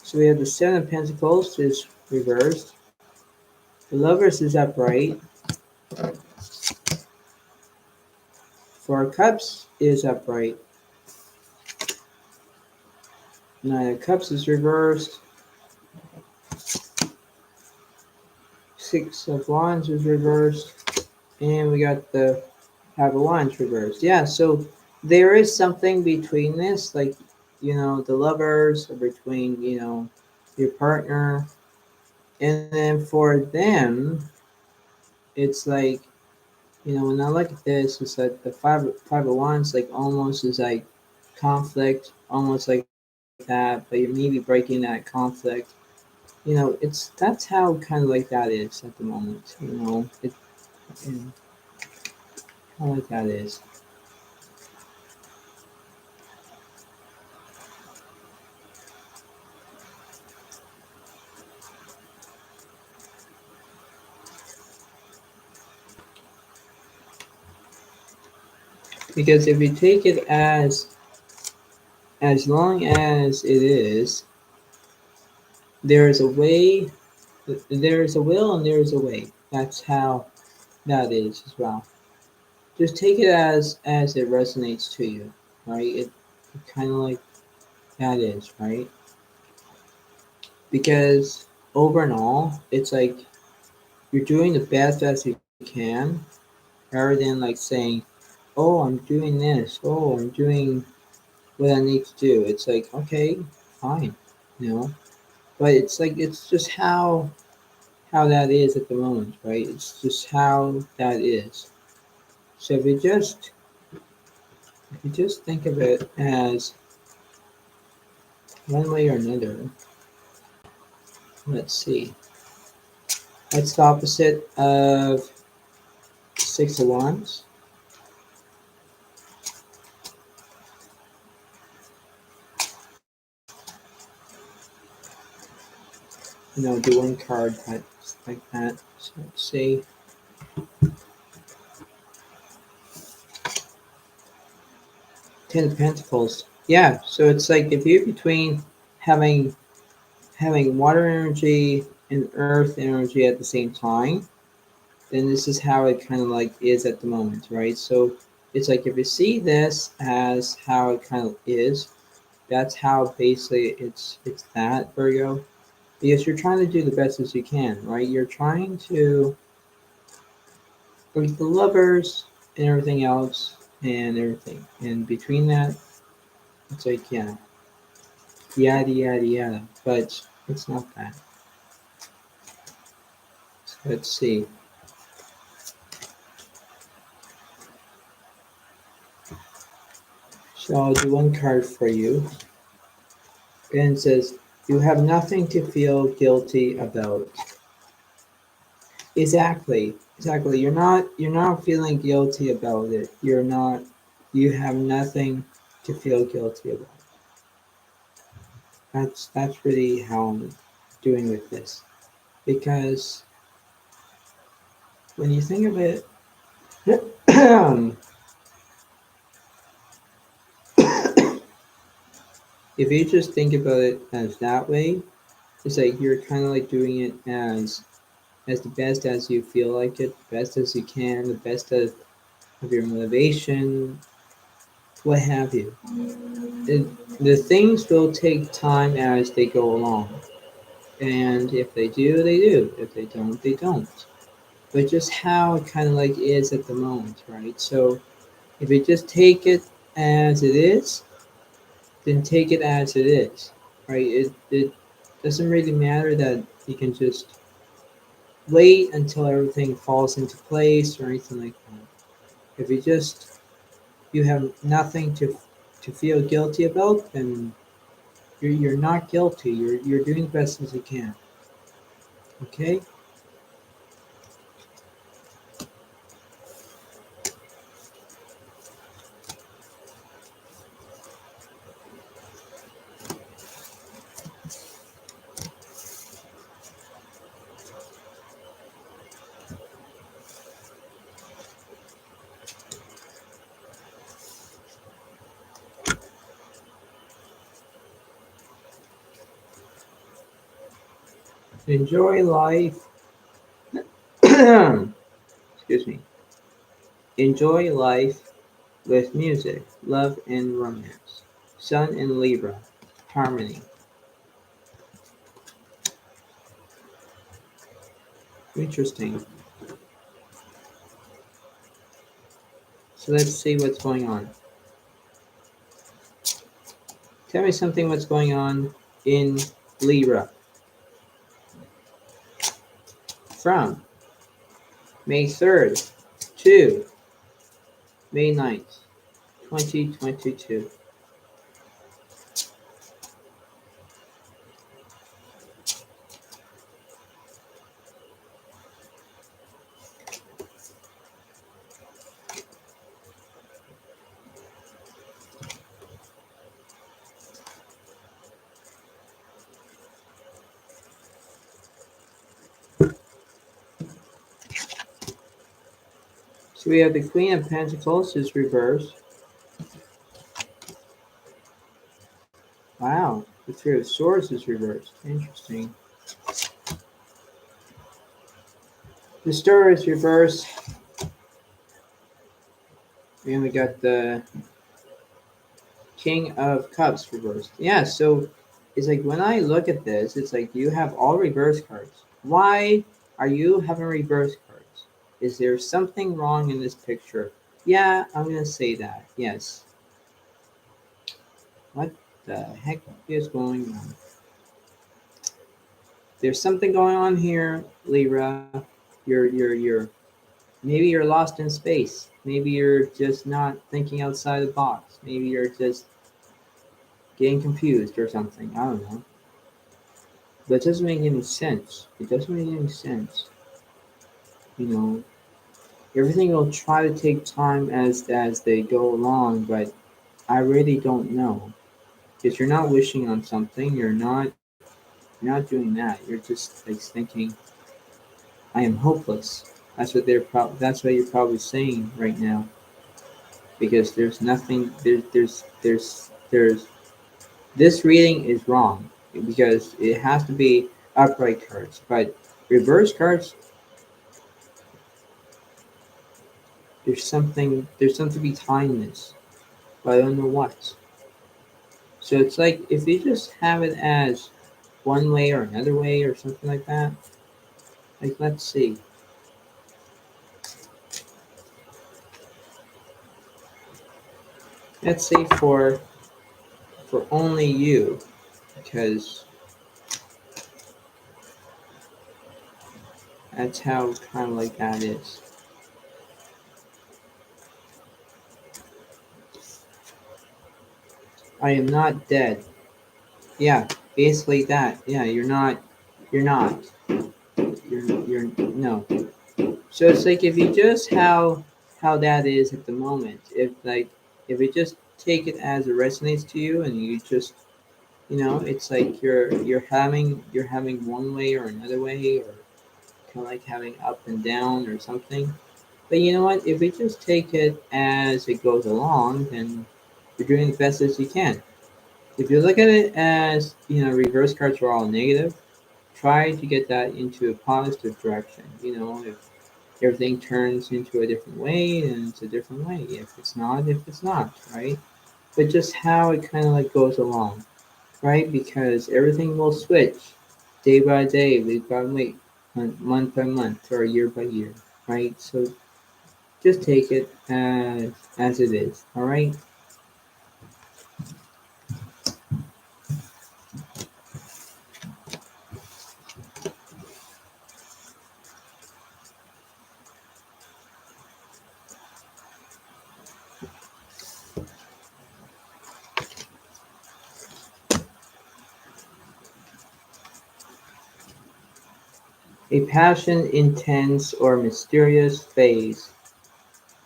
So we have the Seven of Pentacles is reversed. The Lovers is upright. Four of Cups is upright. Nine of Cups is reversed. Six of Wands is reversed. And we got the Five of Wands reversed. Yeah, so there is something between this, like, the lovers, or between, your partner. And then for them, it's like, when I look at this, it's like the five of wands, like almost is like conflict, almost like that, but you're maybe breaking that conflict. That's how kind of like that is at the moment. And how like that is because if you take it as long as it is, there is a way, there is a will, and there is a way. That's how that is as well. Just take it as it resonates to you, right? It kind of like that is, right? Because over and all, it's like you're doing the best as you can, rather than like saying, "Oh, I'm doing this. Oh, I'm doing what I need to do." It's like, okay, fine, you know. But it's like it's just how that is at the moment, right? It's just how that is. So if you just think of it as one way or another, let's see. What's the opposite of Six of Wands? Do one card that's like that. So let's see. Ten of Pentacles. Yeah, so it's like if you're between having water energy and earth energy at the same time, then this is how it kind of like is at the moment, right? So it's like if you see this as how it kind of is, that's how basically it's that, Virgo, because you're trying to do the best as you can, right? You're trying to with the lovers and everything else and everything, and between that, it's like yeah, yada yada yada, but it's not that. So let's see. So I'll do one card for you, and it says you have nothing to feel guilty about. Exactly, exactly. You're not feeling guilty about it. You're not. You have nothing to feel guilty about. That's really how I'm doing with this, because when you think of it, if you just think about it as that way, it's like you're kind of like doing it as the best as you feel like it, the best as you can, the best of your motivation, what have you. The things will take time as they go along. And if they do, they do. If they don't, they don't. But just how it kind of like is at the moment, right? So if you just take it as it is, then take it as it is, right? It doesn't really matter that you can just wait until everything falls into place or anything like that. If you have nothing to feel guilty about, then you're not guilty. You're doing the best as you can. Okay? Enjoy life. Excuse me. Enjoy life with music, love and romance. Sun and Libra. Harmony. Interesting. So let's see what's going on. Tell me something what's going on in Libra from May 3rd to May 9th, 2022. So we have the Queen of Pentacles is reversed. Wow, the Three of Swords is reversed. Interesting. The Star is reversed. And we got the King of Cups reversed. Yeah, so it's like when I look at this, it's like you have all reverse cards. Why are you having reverse cards? Is there something wrong in this picture? Yeah, I'm gonna say that. Yes. What the heck is going on? There's something going on here, Libra. You're maybe you're lost in space. Maybe you're just not thinking outside the box. Maybe you're just getting confused or something. I don't know. But it doesn't make any sense. It doesn't make any sense. You know, everything will try to take time as they go along, but I really don't know. Because you're not wishing on something, you're not doing that. You're just like thinking, I am hopeless. That's what you're probably saying right now, because there's nothing. There's this reading is wrong because it has to be upright cards, but reverse cards, there's something behind this, but I don't know what. So it's like if you just have it as one way or another way or something like that. Like let's see. Let's say for only you, because that's how kind of like that is. I am not dead. Yeah, basically that. Yeah, you're not. You're not. You're no. So it's like if you just how that is at the moment. If you just take it as it resonates to you, and you just it's like you're having one way or another way, or kind of like having up and down or something. But you know what? If we just take it as it goes along, then you're doing the best as you can. If you look at it as reverse cards are all negative, try to get that into a positive direction. If everything turns into a different way, then it's a different way. If it's not, right? But just how it kind of like goes along, right? Because everything will switch day by day, week by week, month by month, or year by year, right? So just take it as it is, all right? A passion, intense, or mysterious phase.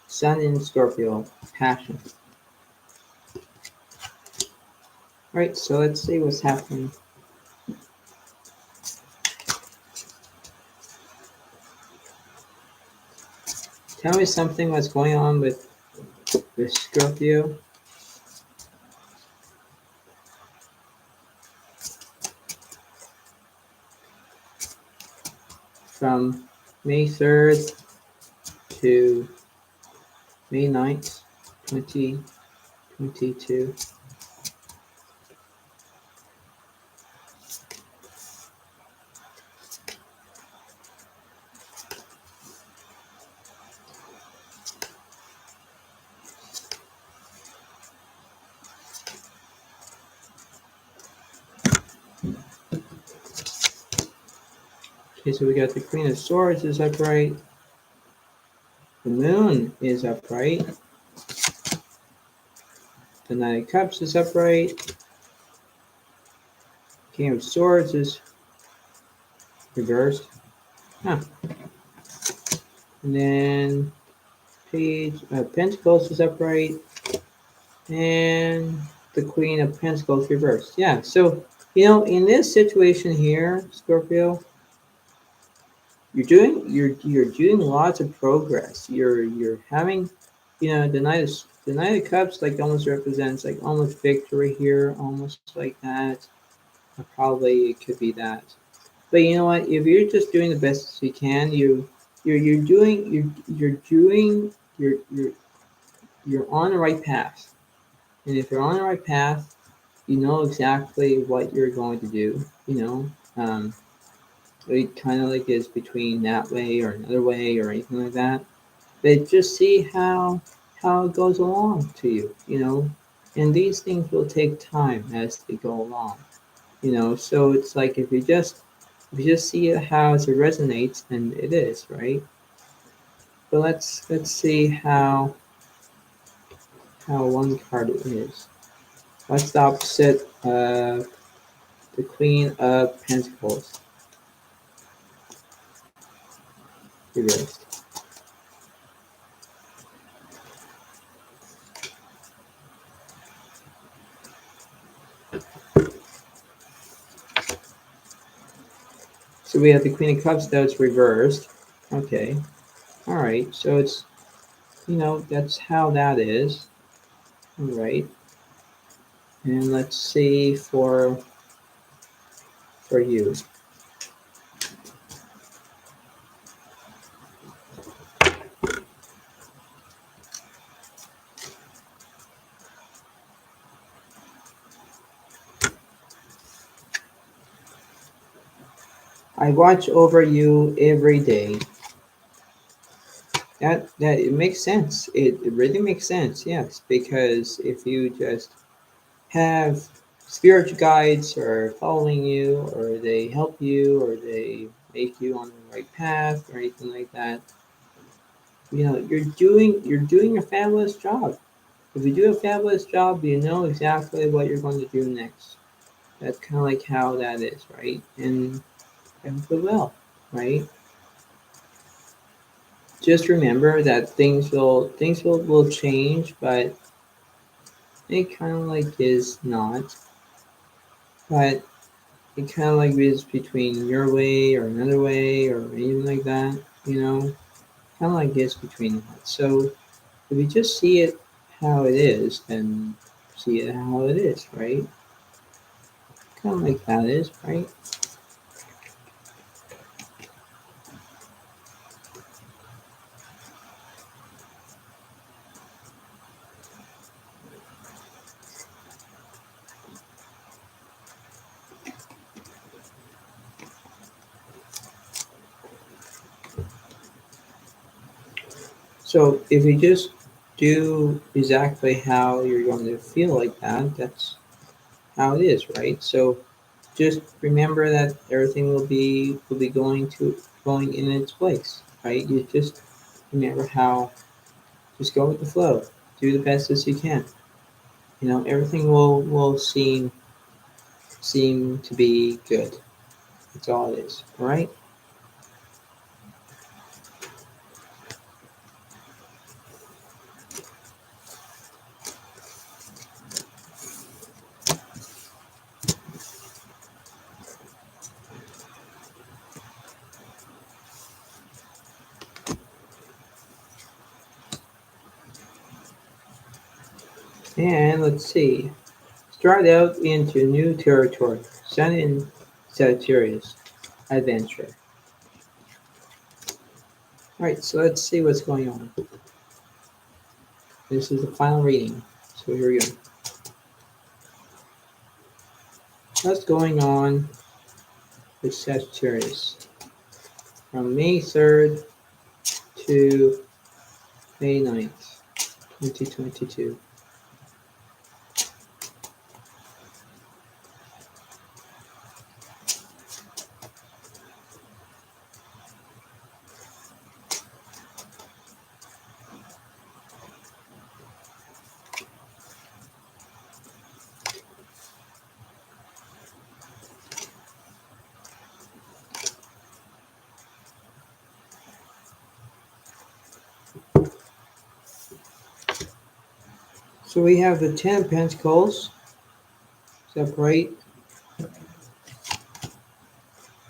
Sun in Scorpio, passion. All right, so let's see what's happening. Tell me something what's going on with Scorpio from May 3rd to May 9th, 2022. Okay, so we got the Queen of Swords is upright. The Moon is upright. The Knight of Cups is upright. King of Swords is reversed. Huh. And then Page of Pentacles is upright. And the Queen of Pentacles reversed. Yeah, so, in this situation here, Scorpio, you're doing lots of progress. You're having, the Knight of Cups like almost represents like almost victory here, almost like that. Probably it could be that. But you know what? If you're just doing the best you can, you're on the right path. And if you're on the right path, you know exactly what you're going to do. It kind of like is between that way or another way or anything like that. But just see how it goes along to you. And these things will take time as they go along. So it's like if you just see how it resonates, then it is right. But let's see how one card is. What's the opposite of the Queen of Pentacles reversed? So we have the Queen of Cups that's reversed. Okay. All right. So it's, that's how that is. All right. And let's see for you. I watch over you every day. That it makes sense. It really makes sense, yes, because if you just have spiritual guides or following you or they help you or they make you on the right path or anything like that, you're doing a fabulous job. If you do a fabulous job, you know exactly what you're going to do next. That's kind of like how that is, right? And everything will, right? Just remember that things will change, but it kind of like is not. But it kind of like is between your way or another way or anything like that, kind of like is between that. So if you just see it how it is, then see it how it is, right? Kind of like that is, right? So if you just do exactly how you're going to feel like that, that's how it is, right? So just remember that everything will be going in its place, right? You just remember how just go with the flow, do the best as you can. Everything will seem to be good. That's all it is. All right. And let's see. Start out into new territory. Sun in Sagittarius. Adventure. All right. So let's see what's going on. This is the final reading. So here we go. What's going on with Sagittarius from May 3rd to May 9th, 2022? So we have the Ten of Pentacles. Is that right?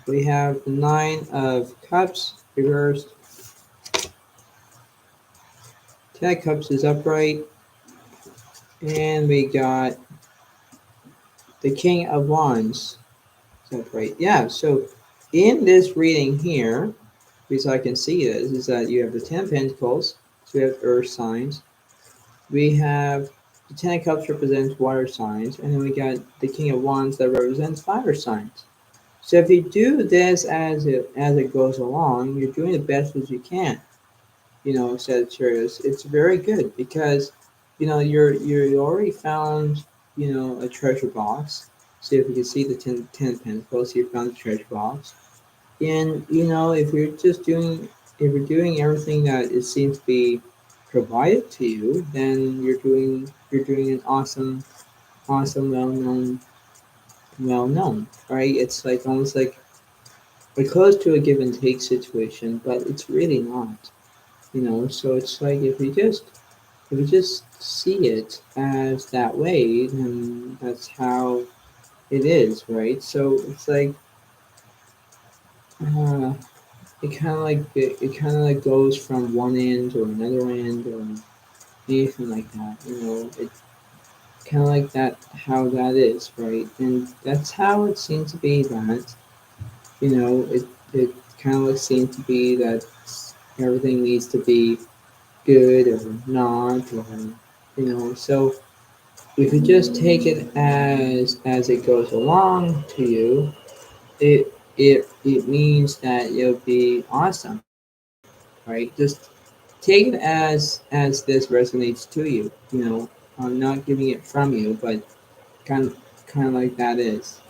We have the Nine of Cups reversed. Ten of Cups is upright. And we got the King of Wands. Is that right? Yeah, so in this reading here, because I can see this, is that you have the Ten of Pentacles, so we have earth signs. We have the Ten of Cups represents water signs, and then we got the King of Wands that represents fire signs. So if you do this as it goes along, you're doing the best as you can. Sagittarius, it's very good because you already found a treasure box. So if you can see the ten of Pentacles, you found the treasure box, and if you're doing everything that it seems to be provided to you, then you're doing an awesome, well known, right? It's like almost like we're close to a give and take situation, but it's really not. So it's like if you just see it as that way, then that's how it is, right? So it's like uh, it kind of like goes from one end to another end or anything like that. It kind of like that how that is, right? And that's how it seems to be that it kind of like seems to be that everything needs to be good or not, or so if you just take it as it goes along to you, it means that you'll be awesome, right? Just take it as this resonates to you. I'm not giving it from you, but kind of like that is.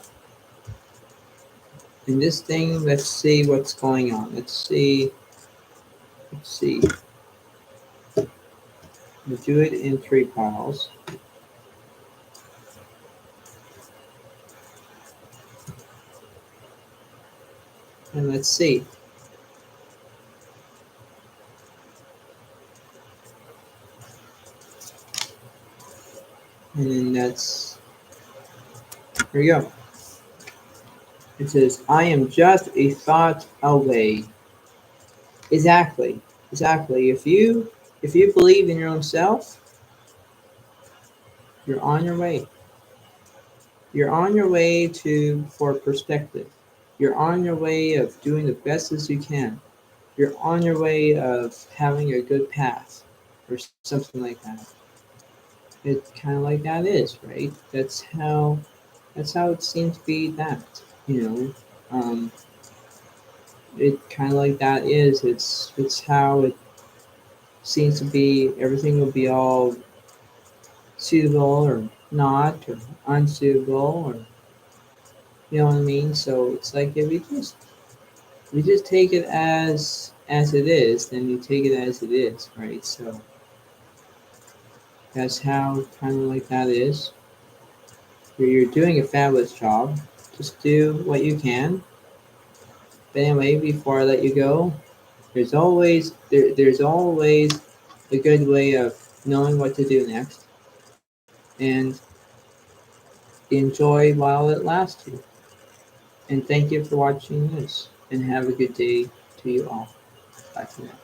In this thing, let's see what's going on. Let's see. We do it in three piles, and let's see. And then here we go. It says, "I am just a thought away." Exactly, exactly. If you believe in your own self, you're on your way. You're on your way to for perspective. You're on your way of doing the best as you can. You're on your way of having a good path, or something like that. It kind of like that is, right? That's how it seems to be that. You know, it kind of like that is. It's how it seems to be. Everything will be all suitable or not, or unsuitable, or you know what I mean. So it's like if you just take it as it is, then you take it as it is, right? So that's how kind of like that is. You're doing a fabulous job. Just do what you can. But anyway, before I let you go, there's always a good way of knowing what to do next, and enjoy while it lasts you. And thank you for watching this, and have a good day to you all. Bye for now.